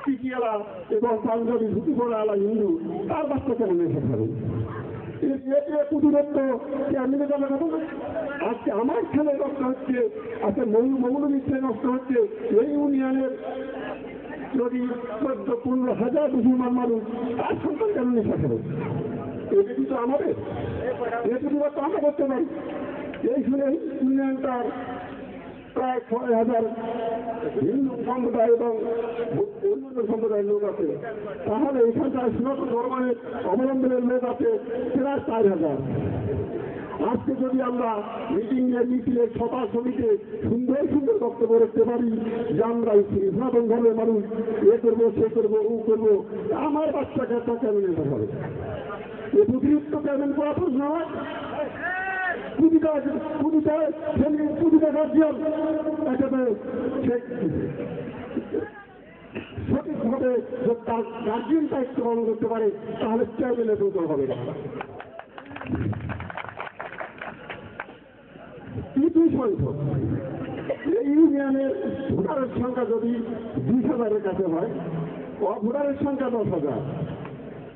টিকিয়ালা এবং পাঞ্জাবি ধুতি পড়া আলা হিন্দু, তার বাচ্চা কেন নেশা খাবে? পুতুরত্ব কেমনি যাবে না? আজকে আমার ছেলে নষ্ট হচ্ছে, আজকে মৌলবী ছেলে নষ্ট হচ্ছে। এই ইউনিয়নের যদি 14-15,000 মুসলমান মানুষ, তার সন্তান কেন নেশা খাবে? এটা কিন্তু আমাদের, এ প্রতিবাদ তো আমরা করতে পারি। এই শুনে ইউনিয়নটার প্রায় 6,000 হিন্দু সম্প্রদায় এবং অন্যান্য সম্প্রদায়ের লোক আছে। তাহলে এখানকার সনাতন ধর্মের অবলম্বনের লোক আছে প্রায় 4,000। আজকে যদি আমরা মিটিংয়ে সভা সমিতি সুন্দর বক্তব্য রাখতে পারি যে আমরা সনাতন ধর্মের মানুষ, এ করবো, সে করবো, ও করবো, আমার বাচ্চা কাচ্চা কেন নেশা করে? এ প্রতিনিধিত্ব কেমন করা প্রশ্ন হয়? পুঁজিটা গার্জিয়ান এটাতে সঠিকভাবে তার গার্জিয়ান দায়িত্ব পালন করতে পারে, তাহলে চেয়ারম্যানের প্রয়োজন হবে না। তৃতীয় সংখ্যক ইউনিয়নের ভোটারের সংখ্যা যদি 20,000-এর কাছে হয়, ভোটারের সংখ্যা 10,000,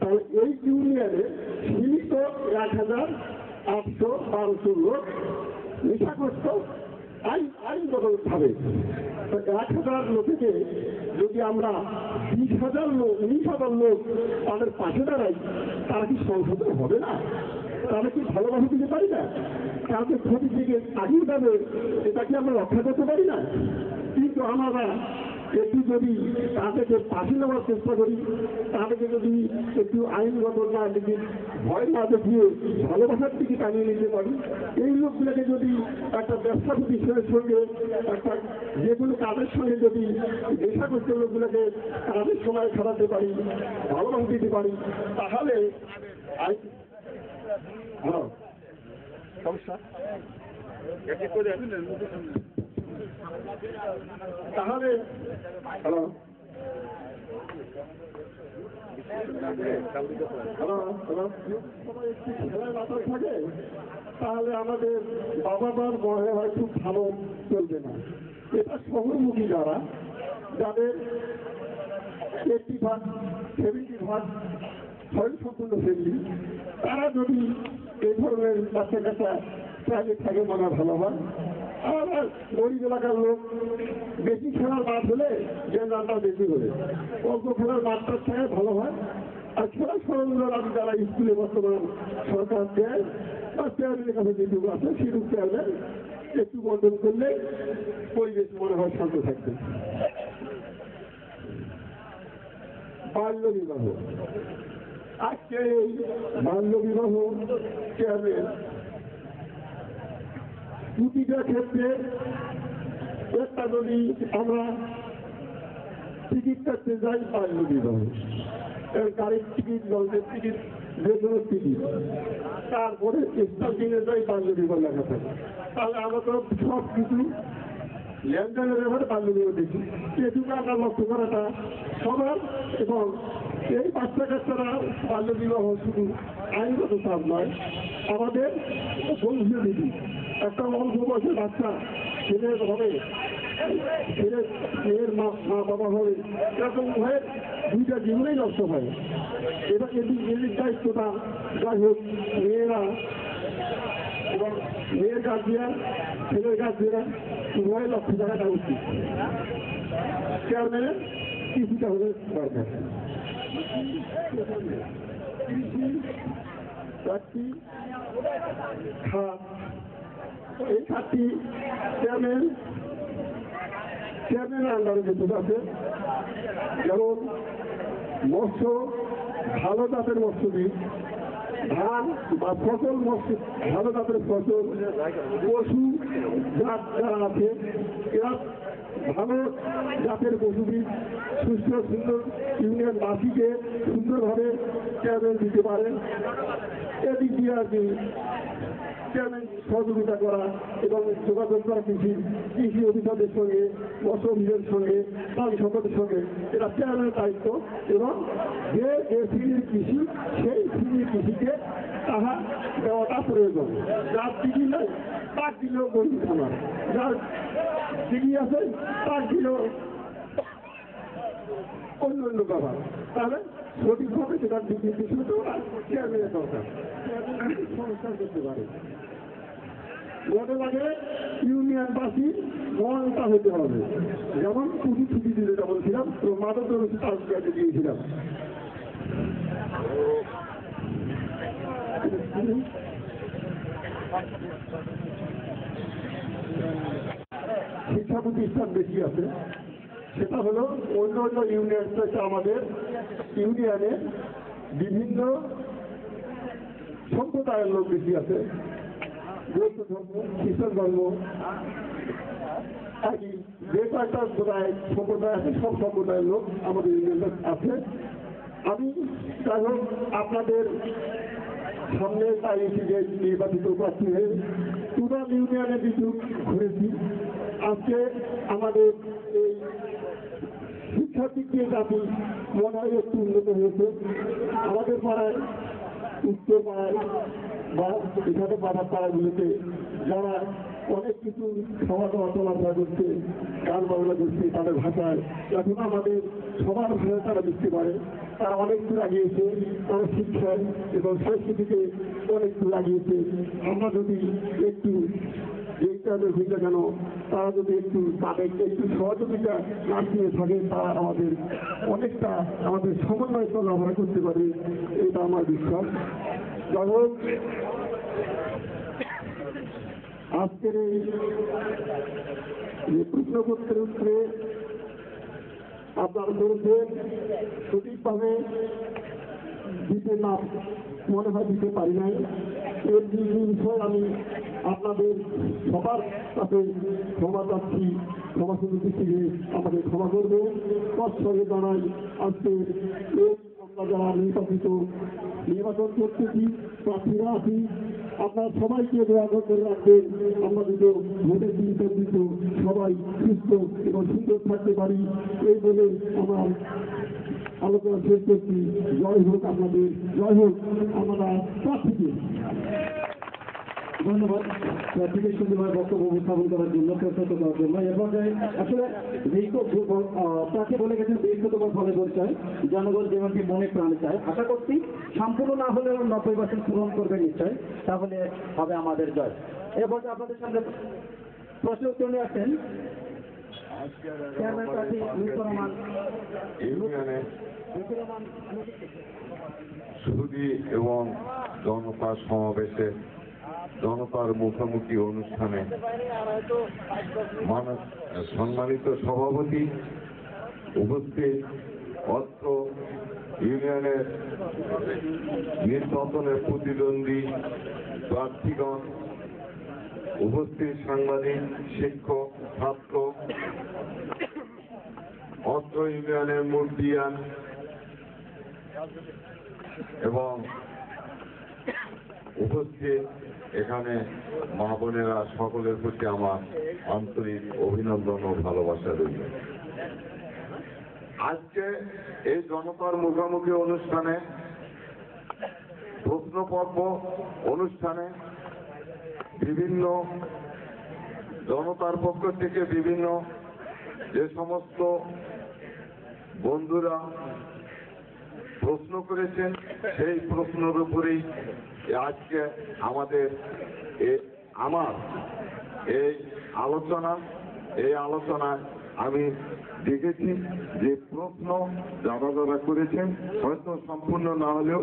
তাহলে এই ইউনিয়নে সীমিত 1,812 লোক নেশাগ্রস্ত আইনগতভাবে। 1,000 লোকেকে যদি আমরা 20,000 লোক 19,000 লোক তাদের পাশে দাঁড়াই, তারা কি সংশোধন হবে না? তারা কি ভালোভাবে দিতে পারি না? তাদের ক্ষতি থেকে আগিয়ে যাবে, এটা কি আমরা রক্ষা করতে পারি না? কিন্তু আমরা একটু যদি তাদেরকে পাশে নেওয়ার চেষ্টা করি, তাদেরকে যদি একটু আইনগত না দিকে ভয় না দেখিয়ে ভালোবাসার দিকে টানিয়ে নিতে পারি, এই লোকগুলোকে যদি একটা ব্যবসা প্রতিষ্ঠানের সঙ্গে একটা যে কোনো কাজের সঙ্গে যদি নেশাগ্রস্ত লোকগুলোকে কাজের সময় খাটাতে পারি, ভালোবাসা দিতে পারি, তাহলে সমস্যা তাহলে হ্যালো খেলার মাথায় থাকে, তাহলে আমাদের বাবা মার মনে হয় খুব ভালো চলবে না। এটা শহরমুখী যারা, যাদের 80% স্বয়ংসম্পূর্ণ ফ্যামিলি, তারা যদি এই ধরনের বাচ্চা কাচ্চা চাইলে থাকে মনে ভালো হয়। আর গরিব এলাকার লোক বেশি খেলার মাঠ হলে জেনারেলটা বেশি হলে অল্প খেলার মাঠটা থাকে ভালো হয়। আর খেলার সরঞ্জাম যারা স্কুলে বর্তমান সরকার দেয় বা চেয়ারম্যানের কাছে যেটুকু আছে সেটুকু চেয়ারম্যান একটু বন্টন করলে পরিবেশ মনে হয় শান্ত থাকবে। বাল্য বিবাহ, আজকে এই বাল্য বিবাহ চেয়ারম্যান প্রতিটা ক্ষেত্রে একটা যদি আমরা টিকিট কাটতে যাই বাল্য বিবাহ, গাড়ির টিকিট, লঞ্চের টিকিট, যে কোনো টিকিট, তারপরে স্টার কিনে যাই বাল্য বিবাহ লেখা থাকে। তাহলে আমরা তো সব কিছু লেনদেনের ব্যাপারে বাল্য বিবাহ দেখি। এটুকু আমরা লক্ষ্য করাটা সবার, এবং এই বাচ্চা কাচ্চারা বাল্য বিবাহ শুধু আইনগত চাপ নয়, আমাদের বংশীয় বিধি। একটা অল্প বয়সের বাচ্চা ছেলের হবে, ছেলে মেয়ের মা বাবা হবে, এরকম হয়ে দুইটা জীবনেই নষ্ট হয়। এটা এদের দায়িত্বটা যাই হোক মেয়েরা এবং মেয়ের গার্জিয়ান, ছেলের গার্জিয়ান উভয় লক্ষ্য জায়গাটা উচিত। চেয়ারম্যানের কিছুটা হলে দরকার। খাত, এই খাতটি চেয়ারম্যানের আন্ডারে যেতে আছে। যেমন মৎস্য, ভালো জাতের মৎস্যবীজ, ধান বা ফসল, মৎস্য ভালো জাতের ফসল, পশু জাত যারা আছে এরা ভালো জাতের পশুবীজ সুস্থ সুন্দর ইউনিয়নবাসীকে সুন্দরভাবে চেয়ারম্যান দিতে পারেন। এদিক দিয়ে আর কি চেয়ারম্যান সহযোগিতা করা এবং যোগাযোগ করা কৃষি অফিসারদের সঙ্গে, মৎস্য অফিসের সঙ্গে, প্রাণী সম্পদের সঙ্গে, এটা চেয়ারম্যানের দায়িত্ব। এবং যে শ্রেণীর কৃষি, সেই শ্রেণীর কৃষিকে তাহা দেওয়াটা প্রয়োজন। যার দিদি নাই তার দিলেও গরিব খামার, যার দিদি আছে তার দিলেও অন্য অন্য ব্যাপার। তাহলে সঠিকভাবে সেটার দিকে বিষয়টাও চেয়ারম্যানের দরকার, সংস্কার করতে পারে। মনে লাগে ইউনিয়নবাসী মনটা হতে হবে। যেমন ছুটি দিলে যেমন ছিলাম, তো মাদক দ্রব্য তালিকাতে দিয়েছিলাম। শিক্ষা প্রতিষ্ঠান বেশি আছে, সেটা হলো অন্য অন্য ইউনিয়ন থেকে আমাদের ইউনিয়নে বিভিন্ন সম্প্রদায়ের লোক বেশি আছে। বৌদ্ধ ধর্ম, খ্রিস্টান ধর্ম, যে কয়েকটা সম্প্রদায় আছে সব সম্প্রদায়ের লোক আমাদের ইউনিয়নে আছে। আমি যাই হোক আপনাদের সামনে তাইছি যে নির্বাচিত প্রার্থী হয়ে টুরাল ইউনিয়নে কিছু ঘুরেছি। আজকে আমাদের এই শিক্ষার দিক দিয়ে জাতি মনে হয় একটু উন্নত হয়েছে। আমাদের পাড়ায় উত্তর পাড়ায় বা এখানে পাড়ার পাড়াগুলোতে যারা অনেক কিছু খাওয়া দাওয়া চলাফেরা করছে, গান বাংলা করছে তাদের ভাষায়, এখন আমাদের সবার ভাষায় তারা লিখতে পারে। তারা অনেক দূর আগিয়েছে, তারা শিক্ষায় এবং সংস্কৃতিকে অনেক দূর আগিয়েছে। আমরা যদি একটু যেইটাদের হইলে কেন তারা যদি একটু তাদের একটু সহযোগিতা না দিয়ে থাকে, তারা আমাদের অনেকটা আমাদের সমন্বয় চলাফেরা করতে পারে, এটা আমার বিশ্বাস। যাই হোক, আজকের এই প্রশ্নপত্রের উত্তরে আপনার বলছেন সঠিকভাবে দিতে না মনে হয় দিতে পারি নাই। এর বিষয়ে আমি আপনাদের সবার কাছে ক্ষমা চাচ্ছি, ক্ষমা সমিতি থেকে আমাকে ক্ষমা করবে। তৎসঙ্গে জানাই আজকে এই আমরা যারা নির্বাচন করতেছি, প্রার্থীরা আছি, আপনার সবাইকে দোয়া করে রাখবেন। আমরা যদি ভোটের দিন পর্যন্ত সবাই সুস্থ এবং সুন্দর থাকতে পারি, এই বলে আমার আলোচনা শেষ করছি। জয় হোক আপনাদের, জয় হোক আমরা প্রার্থীকে। ধন্যবাদ প্রার্থীদের সুন্দরভাবে বক্তব্য উপস্থাপন করার জন্য, প্রশ্নোত্তর করার জন্য। এর পর্যায়ে আসলে প্রার্থী বলে গেছেন ব্যক্তিগত ফলে পরিচয়, জনগণ যেমনটি মনে প্রাণে চায়। আশা করছি সম্পূর্ণ না হলেও 90% পূরণ করবে নিশ্চয়, তাহলে হবে আমাদের জয়। এর পর্যায়ে আপনাদের সামনে প্রশ্ন উত্তর নিয়ে আসেন চেয়ারম্যান প্রার্থী লুৎফর রহমান। সুধী এবং জনতার সমাবেশে, জনতার মুখোমুখি অনুষ্ঠানে সম্মানিত সভাপতি উপস্থিত, অত্র ইউনিয়নের নির্বাচনের প্রতিদ্বন্দ্বী প্রার্থীগণ, উপস্থিত সাংবাদিক, শিক্ষক, ছাত্র, অত্র ইউনিয়নের মুরব্বিয়ান এবং উপস্থিত এখানে মা বোনেরা, সকলের প্রতি আমার আন্তরিক অভিনন্দন ও ভালোবাসা রইল। আজকে এই জনতার মুখোমুখি অনুষ্ঠানে, প্রশ্ন পর্ব অনুষ্ঠানে বিভিন্ন জনতার পক্ষ থেকে বিভিন্ন যে সমস্ত বন্ধুরা প্রশ্ন করেছেন, সেই প্রশ্নের উপরেই আজকে আমার এই আলোচনায় আমি দেখেছি যে প্রশ্ন যারা করেছেন হয়তো সম্পূর্ণ না হলেও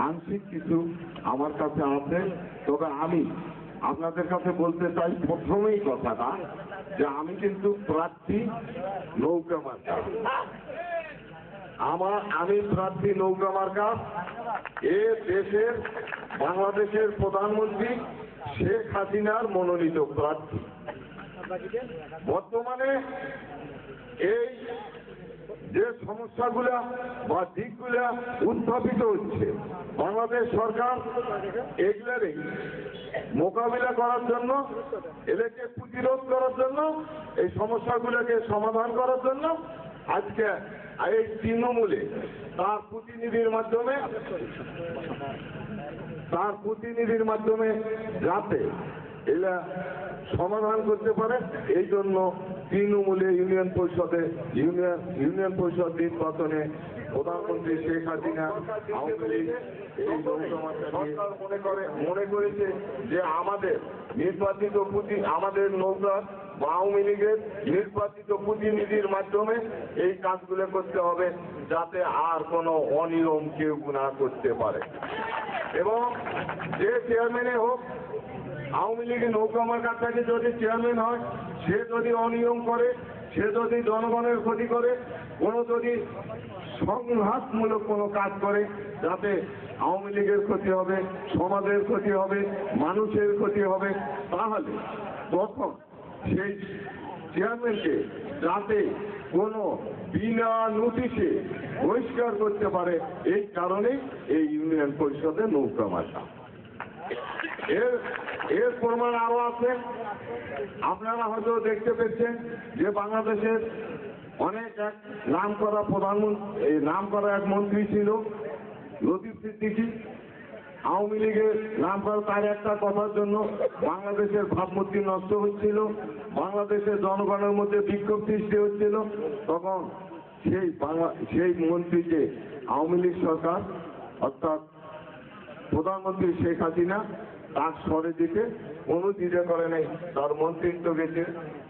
আংশিক কিছু আমার কাছে আছে। তবে আমি আপনাদের কাছে বলতে চাই প্রথমেই কথাটা, যে আমি কিন্তু প্রার্থী নৌকা মার্কা। আমি প্রার্থী নৌকা মার্কা। এ দেশের বাংলাদেশের প্রধানমন্ত্রী শেখ হাসিনার মনোনীত প্রার্থী। বর্তমানে এই যে সমস্যাগুলা বা দিকগুলা উত্থাপিত হচ্ছে, বাংলাদেশ সরকার এগুলারই মোকাবিলা করার জন্য, এদেরকে প্রতিরোধ করার জন্য, এই সমস্যাগুলোকে সমাধান করার জন্য আজকে এই তৃণমূলে তার প্রতিনিধির মাধ্যমে যাতে এরা সমাধান করতে পারে, এই জন্য তৃণমূলে ইউনিয়ন পরিষদ নির্বাচনে প্রধানমন্ত্রী শেখ হাসিনা আওয়ামী লীগ এই সরকার মনে করেছে যে আমাদের নৌকা বা আওয়ামী লীগের নির্বাচিত প্রতিনিধির মাধ্যমে এই কাজগুলো করতে হবে, যাতে আর কোনো অনিয়ম কেউ না করতে পারে। এবং যে চেয়ারম্যানে হোক, আওয়ামী লীগের নৌকা মার্কার থেকে যদি চেয়ারম্যান হয়, সে যদি অনিয়ম করে, সে যদি জনগণের ক্ষতি করে, যদি সংঘাতমূলক কোনো কাজ করে, যাতে আওয়ামী লীগের ক্ষতি হবে, সমাজের ক্ষতি হবে, মানুষের ক্ষতি হবে, তাহলে তখন সেই চেয়ারম্যানকে যাতে কোনো বিনা নোটিশে বহিষ্কার করতে পারে, এই কারণে এই ইউনিয়ন পরিষদের নৌকা মার্কা। এর প্রমাণ আরো আছে। আপনারা হয়তো দেখতে পেয়েছেন যে বাংলাদেশের অনেক এক নাম করা প্রধানমন্ত্রী, নাম করা এক মন্ত্রী ছিল লতিফ সিদ্দিকী। আওয়ামী লীগের নাম করা তার একটা কথার জন্য বাংলাদেশের ভাবমূর্তি নষ্ট হচ্ছিল, বাংলাদেশের জনগণের মধ্যে বিক্ষোভ সৃষ্টি হচ্ছিল। তখন সেই মন্ত্রীকে আওয়ামী লীগ সরকার অর্থাৎ প্রধানমন্ত্রী শেখ হাসিনা তার স্বরে দিতে কোনো দ্বিধা করে নাই। তার মন্ত্রিত্ব গেছে,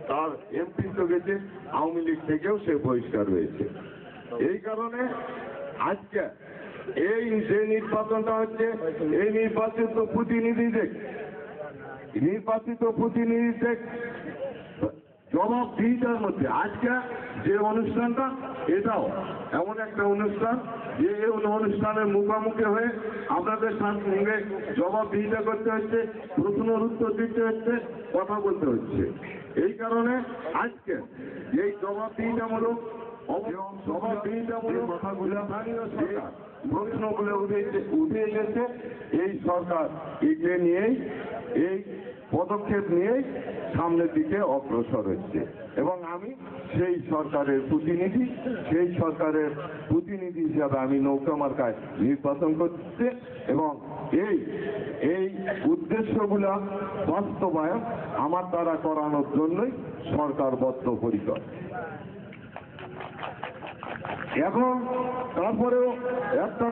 তার এমপিত্ব গেছে, আওয়ামী লীগ থেকেও সে বহিষ্কার হয়েছে। এই কারণে আজকে এই যে নির্বাচনটা হচ্ছে, এই নির্বাচিত প্রতিনিধিদের জবাবদিহিতার মধ্যে আজকে যে অনুষ্ঠানটা, এটাও এমন একটা অনুষ্ঠান যে এই অনুষ্ঠানের মুখোমুখি হয়ে আপনাদের সঙ্গে জবাবদিহিতা করতে হচ্ছে, প্রশ্নের উত্তর দিতে হচ্ছে, কথা বলতে হচ্ছে। এই কারণে আজকে এই জবাবদিহিতামূলক কথাগুলো প্রশ্নগুলো উঠে এসেছে, এই সরকার একে নিয়েই, এই পদক্ষেপ নিয়েই সামনের দিকে অগ্রসর হচ্ছে। এবং আমি সেই সরকারের প্রতিনিধি হিসাবে আমি নৌকা মার্কায় নির্বাচন করতে এবং এই উদ্দেশ্যগুলো বাস্তবায়ন আমার দ্বারা করানোর জন্যই সরকার বদ্ধপরিকর। এখন তারপরেও একটা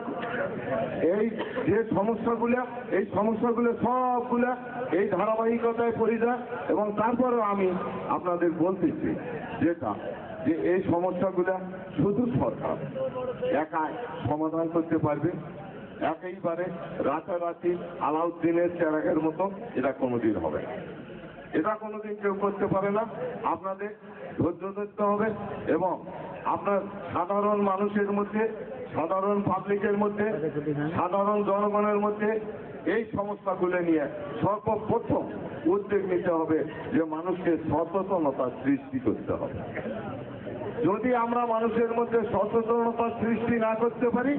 এই যে সমস্যাগুলো সবগুলা এই ধারাবাহিকতায় পড়ে যায়। এবং তারপরেও আমি আপনাদের বলতেছি যে এই সমস্যাগুলা শুধু সরকার একাই সমাধান করতে পারবে, একেবারে রাতারাতি আলাউদ্দিনের চেরাগের মতো এটা কোনোদিন হবে না, এটা কোনোদিন কেউ করতে পারে না। আপনাদের ধৈর্য ধরতে হবে এবং আপনার সাধারণ মানুষের মধ্যে, সাধারণ পাবলিকের মধ্যে, সাধারণ জনগণের মধ্যে এই সমস্যাগুলো নিয়ে সর্বপ্রথম উদ্যোগ নিতে হবে যে মানুষকে সচেতনতা সৃষ্টি করতে হবে। যদি আমরা মানুষের মধ্যে সচেতনতা সৃষ্টি না করতে পারি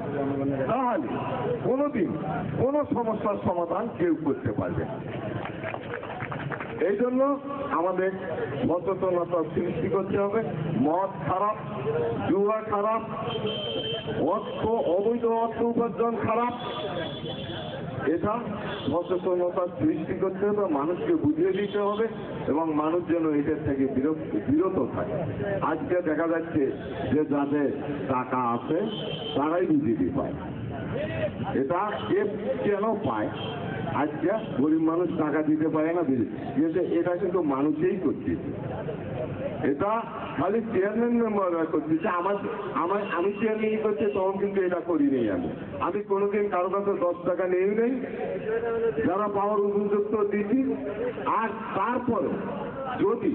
তাহলে কোনোদিন কোনো সমস্যার সমাধান কেউ করতে পারবে না। এই জন্য আমাদের সচেতনতা সৃষ্টি করতে হবে। মদ খারাপ, জুয়া খারাপ, অবৈধ অর্থ উপার্জন খারাপ, এটা সচেতনতা সৃষ্টি করতে হবে, মানুষকে বুঝিয়ে দিতে হবে এবং মানুষ যেন এটার থেকে বিরত থাকে। আজকে দেখা যাচ্ছে যে যাদের টাকা আছে তারাই বিজেপি পায়। এটা কেন পায়? আজকে গরিব মানুষ টাকা দিতে পারে না, কিন্তু এটা কিন্তু মানুষই করতেছে। এটা খালি চেয়ারম্যান মেম্বাররা করতেছে। আমি চেয়ারম্যান করছি তখন কিন্তু এটা করিনি। আমি কোনোদিন কারো কাছে 10 টাকা নেই নেই, যারা পাওয়ার উপযুক্ত দিচ্ছি। আর তারপরে যদি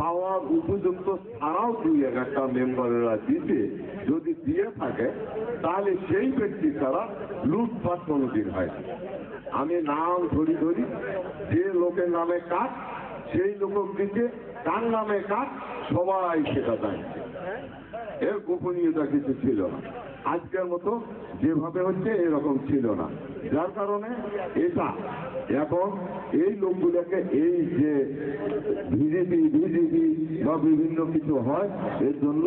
পাওয়ার উপযুক্ত ছাড়াও 2-1টা মেম্বারেরা যদি দিয়ে থাকে তাহলে সেই ব্যক্তি ছাড়া লুটপাট কোনোদিন হয় না। আমি নাম ধরি যে লোকের নামে কাজ, সেই লোক দিকে তার নামে কাজ, সবাই সেটা জানছে। এর গোপনীয়তা কিছু ছিল না। আজকের মতো যেভাবে হচ্ছে এরকম ছিল না, যার কারণে এটা এখন এই লোকগুলোকে এই যে বিজেপি বা বিভিন্ন কিছু হয়, এর জন্য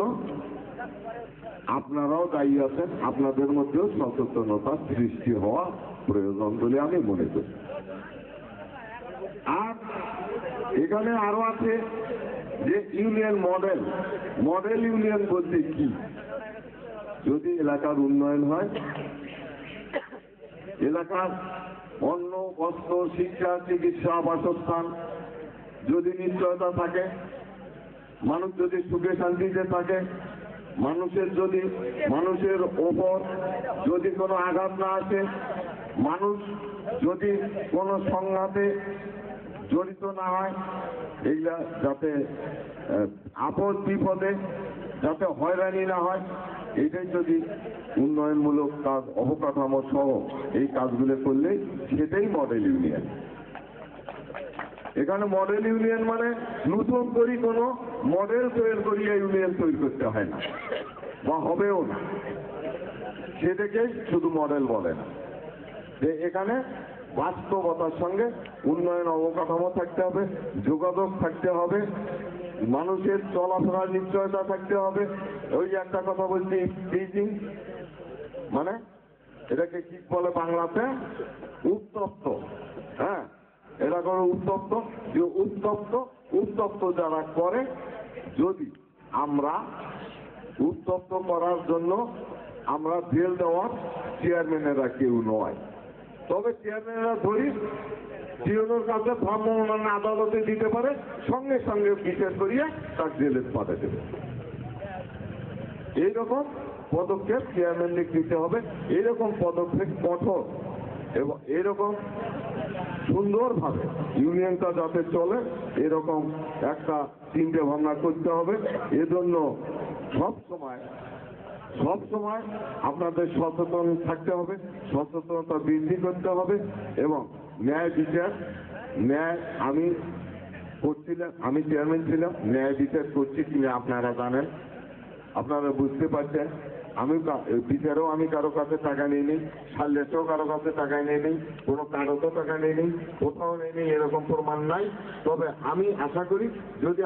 আপনারাও দায়ী আছেন। আপনাদের মধ্যেও সচেতনতা সৃষ্টি হওয়া প্রয়োজন বলে আমি মনে করি। আর এখানে আরো আছে যে ইউনিয়ন মডেল ইউনিয়ন বলতে কি? যদি এলাকার উন্নয়ন হয়, এলাকার অন্ন, বস্ত্র, শিক্ষা, চিকিৎসা, বাসস্থান যদি নিশ্চয়তা থাকে, মানুষ যদি সুখে শান্তিতে থাকে, মানুষের ওপর যদি কোনো আঘাত না আসে, মানুষ যদি কোনো সংঘাতে জড়িত না হয়, এইগুলা যাতে আপদ বিপদে যাতে হয়রানি না হয়, এটাই যদি উন্নয়নমূলক কাজ, অবকাঠামো সহ এই কাজগুলো করলে সেটাই মডেল ইউনিয়ন। এখানে মডেল ইউনিয়ন মানে নতুন করে কোনো মডেল তৈরি করিয়া ইউনিয়ন তৈরি করতে হয় না বা হবেও না, সেটাকেই শুধু মডেল বলে না। যে এখানে বাস্তবতার সঙ্গে উন্নয়ন অবকাঠামো থাকতে হবে, যোগাযোগ থাকতে হবে, মানুষের চলাফেরার নিশ্চয়তা থাকতে হবে। ওই যে একটা কথা বলছি, ফ্রিজিং মানে এটাকে কি বলে বাংলাতে, উত্তপ্ত। হ্যাঁ, এরা করে উত্তপ্ত, যে উত্তপ্ত যারা করে, যদি আমরা উত্তপ্ত করার জন্য আমরা জেল দেওয়ার চেয়ারম্যানেরা কেউ নয়। তবে চেয়ারম্যানেরা ধরি জিওনোর কাছে ভ্রাম্যমাণ আদালতে দিতে পারে, সঙ্গে সঙ্গে বিচার করিয়া তার জেলে পাঠিয়ে দেবে। এইরকম পদক্ষেপ চেয়ারম্যানকে নিতে হবে। এইরকম পদক্ষেপ কঠোর এবং এইরকম সুন্দরভাবে ইউনিয়নটা যাতে চলে, এরকম একটা চিন্তা ভাবনা করতে হবে। এজন্য সব সময় আপনাদের সচেতন থাকতে হবে, সচেতনতা বৃদ্ধি করতে হবে এবং ন্যায় বিচার, আমি চেয়ারম্যান ছিলাম, ন্যায় বিচার করছি কিনা আপনারা জানেন, আপনারা বুঝতে পারছেন। বিচারেও আমি কারো কাছে টাকা নিয়ে নিই, সাল্লেসেও কারো কাছে টাকা নিয়ে নিই, কোনো কারোতেও টাকা নিয়ে নিই, কোথাও নিয়ে নিই, এরকম প্রমাণ নাই। তবে আমি আশা করি যদি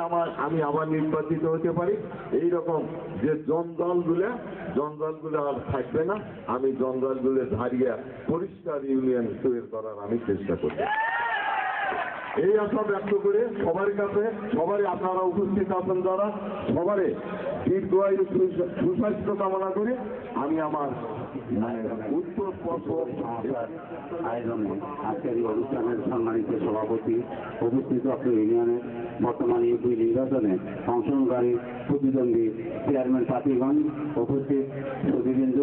আমি আবার নির্বাচিত হতে পারি, এইরকম যে জঞ্জালগুলো আর থাকবে না। আমি জঞ্জালগুলো ধারিয়ে পরিষ্কার ইউনিয়ন তৈরি করার আমি চেষ্টা করি। এই আশা ব্যক্ত করে সবার কাছে, সবারই আপনারা উপস্থিত আছেন যারা, সবারই দীর্ঘায়ু সুস্বাস্থ্য কামনা করে আমি আমার উত্তর আয়োজনে আজকের এই অনুষ্ঠানের সম্মানিত সভাপতি, উপস্থিত অত্র ইউনিয়নের বর্তমান ইউপি নির্বাচনে অংশগ্রহণকারী প্রতিদ্বন্দ্বী চেয়ারম্যান প্রার্থীগণ, উপস্থিত সুধীবৃন্দ,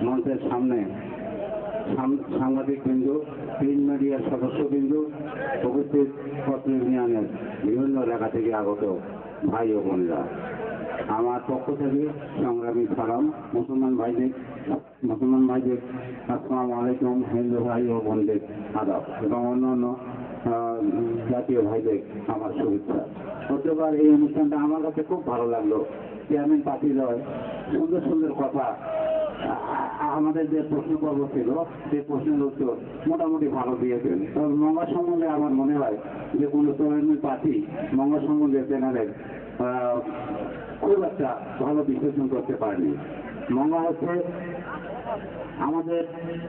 মঞ্চের সামনে সাংবাদিক বিন্দু, প্রিন্ট মিডিয়ার সদস্যবিন্দু, উপস্থিত অত্র ইউনিয়নের বিভিন্ন এলাকা থেকে আগত ভাই ও বোনেরা, আমার পক্ষ থেকে সংগ্রামী সালাম। মুসলমান ভাইদের আসসালামু আলাইকুম, হিন্দু ভাই ও বোনদের আদাব এবং অন্যান্য জাতীয় ভাইদের আমার শুভেচ্ছা। গতবার এই অনুষ্ঠানটা আমার কাছে খুব ভালো লাগলো। চেয়ারম্যান প্রার্থী হয়, সুন্দর সুন্দর কথা। আমাদের যে প্রশ্ন পর্ব ছিল, সেই প্রশ্নের উত্তর মোটামুটি ভালো দিয়েছেন। তবে মঙ্গল সম্বন্ধে আমার মনে হয় যে কোনো চেয়ারম্যান প্রার্থী মঙ্গল সম্বন্ধে চ্যানেলের খুব একটা ভালো বিশ্লেষণ করতে পারেনি। মঙ্গল হচ্ছে আমাদের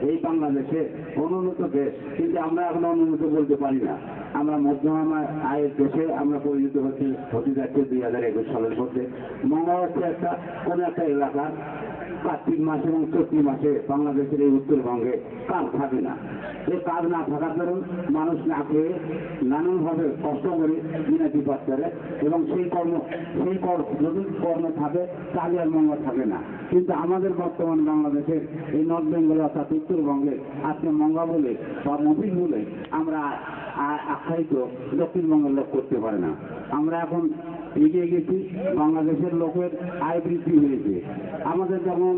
এই বাংলাদেশে অনুন্নত দেশ, কিন্তু আমরা এখন অনুন্নত বলতে পারি না। আমরা মধ্যম আয়ের দেশে আমরা পরিণত হতে যাচ্ছি 2021 সালের মধ্যে। মঙ্গল হচ্ছে কোনো একটা এলাকার কার্তিক মাসে এবং চৈত্র মাসে বাংলাদেশের এই উত্তরবঙ্গে কাজ থাকে না। এই কাজ না থাকার কারণ মানুষ না খেয়ে নানানভাবে কষ্ট করে দিনাতিপাত করে এবং সেই যদি কর্ম থাকে তাহলে আর মঙ্গল থাকে না। কিন্তু আমাদের বর্তমান বাংলাদেশের এই নর্থ বেঙ্গল অর্থাৎ উত্তরবঙ্গে আজকে মঙ্গা বলে বা মফিল বলে আমরা আখ্যায়িত দক্ষিণবঙ্গের লোক করতে পারে না। আমরা এখন এগিয়ে গেছি, বাংলাদেশের লোকের আয় বৃদ্ধি হয়েছে। আমাদের যখন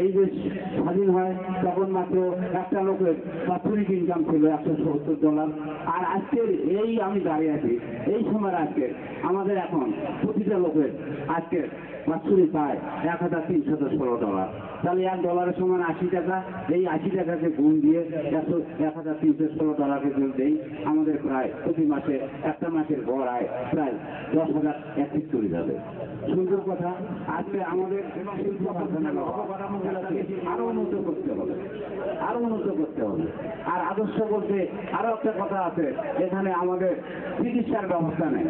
এই দেশ স্বাধীন হয় তখন মাত্র একটা লোকের বাৎসরিক ইনকাম ছিল $170, আর আজকের এই আমি দাঁড়িয়ে আছি এই সময় আজকে আমাদের এখন প্রতিটা লোকের আজকের বাৎসরিক পায় $1316। তাহলে $1 সমান 80 টাকা। এই 80 টাকাকে গুণ দিয়ে $1316 যদি দেই, আমাদের প্রায় প্রতি মাসে একটা মাসের গড় আয় প্রায় 10,000 চলে যাবে। সুন্দর কথা। আজকে আমাদের শিল্প অবকাঠামোগুলোকে আরো উন্নত করতে হবে। আর আদর্শ বলতে আরো একটা কথা আছে, এখানে আমাদের চিকিৎসার ব্যবস্থা নেই,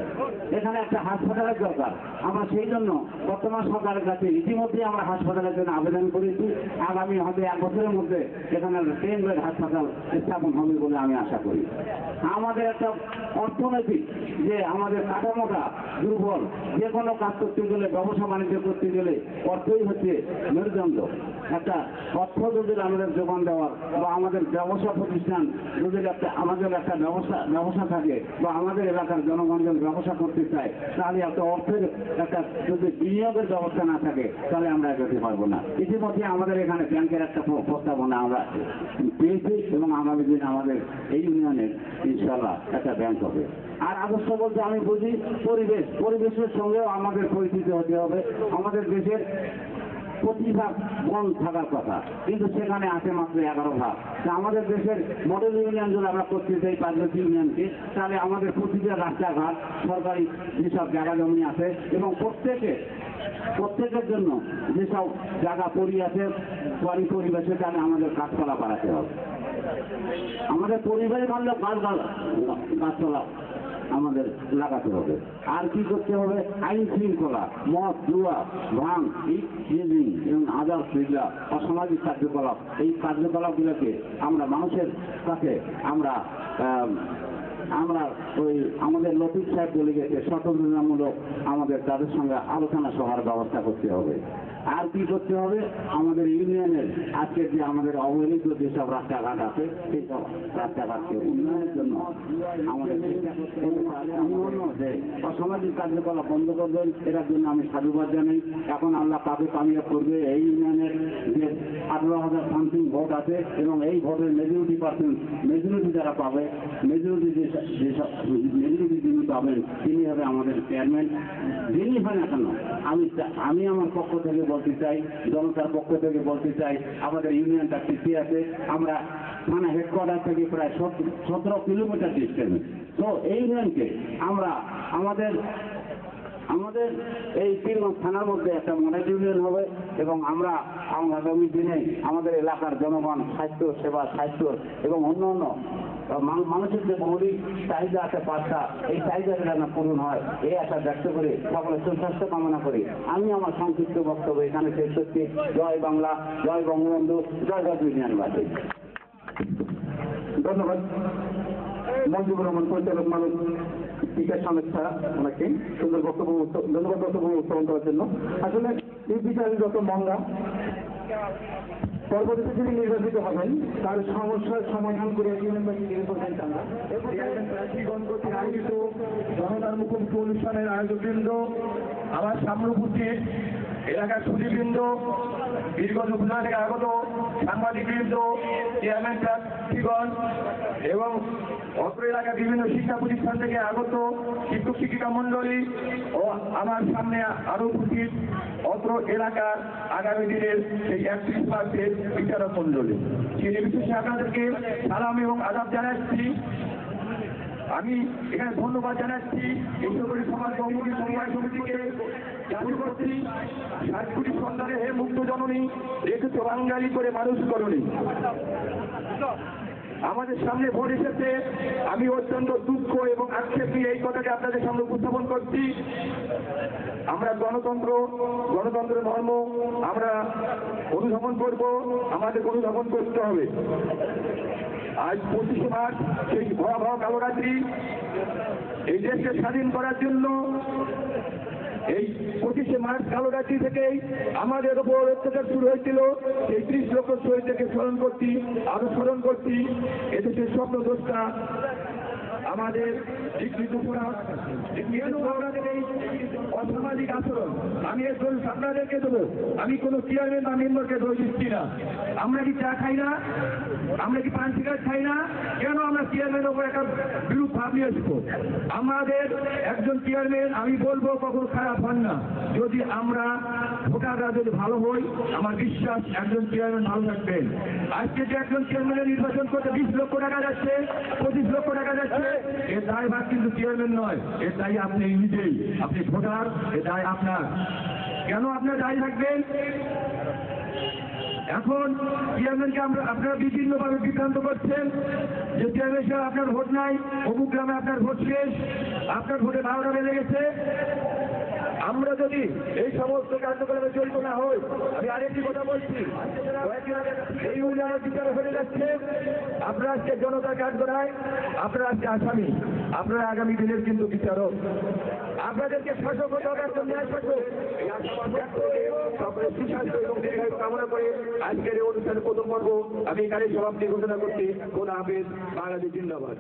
এখানে একটা হাসপাতালের দরকার। আমরা সেই জন্য বর্তমান সরকারের কাছে ইতিমধ্যে আমরা হাসপাতালের জন্য আবেদন করেছি। আগামী হয়তো 1 বছরের মধ্যে এখানে 10 বেড হাসপাতাল স্থাপন হবে বলে আমি আশা করি। আমাদের একটা অর্থনৈতিক যে আমাদের কাঠামোটা দুর্বল, যে কোনো কাজ করতে গেলে, ব্যবসা বাণিজ্য করতে গেলে অর্থই হচ্ছে মেরুদণ্ড। একটা অর্থ যদি আমাদের যোগান দেওয়ার বা আমাদের ব্যবসা প্রতিষ্ঠান যদি আমাদের একটা ব্যবসা থাকে বা আমাদের এলাকার জনগণ ব্যবসা করতে চায়, তাহলে একটা অর্থের একটা যদি বিনিয়োগের ব্যবস্থা না থাকে তাহলে আমরা এগোতে পারবো না। ইতিমধ্যে আমাদের এখানে ব্যাংকের একটা প্রস্তাবনা আমরা পেয়েছি এবং আগামী দিন আমাদের এই ইউনিয়নের ইনশাআল্লাহ একটা ব্যাংক হবে। আর আদর্শ বলতে আমি বুঝি পরিবেশের সঙ্গেও আমাদের পরিচিত হতে হবে। আমাদের দেশের 25 বন থাকার কথা, কিন্তু সেখানে আছে মাত্র 11 ভাগ। তা আমাদের দেশের মডেল ইউনিয়ন যদি আমরা করতে চাই 5 ইউনিয়নকে, তাহলে আমাদের প্রতিটা রাস্তাঘাট, সরকারি যেসব জায়গা জমি আছে এবং প্রত্যেকের জন্য যেসব জায়গা পড়ি আছে পরিবেশে, তাহলে আমাদের গাছপালা বাড়াতে হবে। আমাদের পরিবারে মানলে গাছপালা আমাদের লাগাতে হবে। আর কি করতে হবে? আইন শৃঙ্খলা, মদ, জুয়া, ভাঙ, ইলিং এবং আদার্স যেগুলা অসামাজিক কার্যকলাপ, এই কার্যকলাপগুলোকে আমরা মানুষের কাছে আমরা ওই আমাদের লতিফ সাহেব বলে গেছে সচেতনতামূলক আমাদের তাদের সঙ্গে আলোচনা সভার ব্যবস্থা করতে হবে। আর কি করতে হবে? আমাদের ইউনিয়নের আজকের যে আমাদের অবহেলিত যেসব রাস্তাঘাট আছে সেই সব রাস্তাঘাটকে উন্নয়নের জন্য আমাদের যে অসামাজিক কার্যকলাপ বন্ধ করবেন, এটার জন্য আমি সাধুবাদ জানাই। এখন আল্লাহ তাকে কামিয়াব করবে। এই ইউনিয়নের যে 18,000 সামথিং ভোট আছে এবং এই ভোটের মেজরিটি যারা পাবে, মেজরিটি যিনি পাবেন তিনি হবে আমাদের চেয়ারম্যান। যিনি হয় না কেন, আমি আমার পক্ষ থেকে বলতে চাই, জনতার পক্ষ থেকে বলতে চাই, আমাদের ইউনিয়নটা পিছিয়ে আছে। আমরা থানা হেডকোয়ার্টার থেকে প্রায় 17 কিলোমিটার ডিস্টেন্স। তো এই ইউনিয়নকে আমরা আমাদের এই পীরগঞ্জ থানার মধ্যে একটা মডেল ইউনিয়ন হবে এবং আমরা আগামী দিনে আমাদের এলাকার জনগণ স্বাস্থ্য সেবা, স্বাস্থ্য এবং অন্য মানুষের যে মৌলিক চাহিদা আছে 5টা, এই চাহিদাটা যেন পূরণ হয় এই আশা ব্যক্ত করে সকলের সুস্বাস্থ্য কামনা করি আমি আমার সংক্ষিপ্ত বক্তব্য এখানে শেষ করছি। জয় বাংলা, জয় বঙ্গবন্ধু, জয় জয় ইউনিয়নবাসী। ধন্যবাদ মঞ্জুর রহমান, পরিচালক মানুষ বিকাশ সংস্থা, ওনাকে সুন্দর বক্তব্য উত্থাপন করার জন্য। আসলে এই বিচারের যত মঙ্গা পরবর্তীতে যিনি নির্বাচিত হবেন তার সমস্যার সমাধান করে ইউনিয়নবাসী নির্বাচন আমরা প্রার্থীগণ কর্তৃক আয়োজিত জনতার মুখোমুখি অনুষ্ঠানের আয়োজকবৃন্দ, আমার সামনে উপস্থিত এলাকার সুধীবৃন্দ, বীরগঞ্জ উপজেলা থেকে আগত সাংবাদিকবৃন্দ, চেয়ারম্যান প্রার্থীগণ এবং অত্র এলাকার বিভিন্ন শিক্ষা প্রতিষ্ঠান থেকে আগত শিক্ষক শিক্ষিকা মন্ডলী ও আমার সামনে আরো উপস্থিত অত্র এলাকার আগামী দিনের সেই 31 মার্চের বিচারক মন্ডলী, সেই বিশেষে আপনাদেরকে সালাম এবং আদাব জানাচ্ছি। আমি এখানে ধন্যবাদ জানাচ্ছি বিশ্বকবি সমাজ বঙ্গবন্ধু সমবায় সমিতিকে, জাতি করছি 60 কোটি সন্তানের হে মুক্ত জননী, রেখেছ বাঙালি করে মানুষ করণী। আমাদের সামনে ভোট এসেছে, আমি অত্যন্ত দুঃখ এবং আক্ষেপ নিয়ে এই কথাকে আপনাদের সামনে উপস্থাপন করছি। আমরা গণতন্ত্রের ধর্ম আমরা অনুধাবন করব, আমাদের অনুধাবন করতে হবে। আজ 25 মার্চ সেই ভয়াবহ কালরাত্রি, এই দেশকে স্বাধীন করার জন্য এই 25 মার্চ কালরাত্রি থেকেই আমাদের উপর অত্যাচার শুরু হয়েছিল। সেই 30 লক্ষ শহীদকে স্মরণ করছি। এদেশের স্বপ্ন দোষটা আমাদের অসামাজিক আচরণ আমি এর দোষ আপনাদেরকে দেবো। আমি কোনো চেয়ারম্যান বা মেম্বারকে দোষ দিচ্ছি না। আমরা কি চা খাই না? আমরা কি পান সিগারেট খাই না? কেন আমরা চেয়ারম্যানের উপর একটা বিরূপ ভাব নিয়ে আসবো? আমাদের একজন চেয়ারম্যান আমি বলবো কখনো খারাপ হন না। যদি আমরা ভোটাররা যদি ভালো হই, আমার বিশ্বাস একজন চেয়ারম্যান ভালো থাকবেন। আজকে যে একজন চেয়ারম্যানের নির্বাচন করতে 20 লক্ষ টাকা যাচ্ছে, 25 লক্ষ টাকা যাচ্ছে, এর দায়ভার কিন্তু চেয়ারম্যান নয়, এর দায়ী আপনি নিজেই, আপনি ভোটার, এর দায় আপনার। কেন আপনার দায়ী থাকবেন? এখন চেয়ারম্যানকে আপনারা বিভিন্নভাবে বিভ্রান্ত করছেন যে চেয়ারম্যান সাহেব আপনার ভোট নাই, অমুক গ্রামে আপনার ভোট শেষ, আপনার ভোটে 12টা বেড়ে গেছে। আমরা যদি এই সমস্ত কার্যক্রমে জড়িত না হই, আমি আরেকটি কথা বলছি, এই ইউনিয়নের বিচারে ফেলে যাচ্ছে। আপনারা আজকে জনতার কাজ করায়, আপনারা আজকে আসামি, আপনারা আগামী দিনের কিন্তু বিচারক। আপনাদেরকে শাসক হতে হবে, একজন ন্যায় শাসক। সকলের সুস্বাস্থ্য এবং দীর্ঘায়ু কামনা করে আজকের এই অনুষ্ঠানের প্রথম পর্ব আমি এখানে সমাপ্তি ঘোষণা করছি। খোদা হাফেজ, বাংলাদেশ জিন্দাবাদ।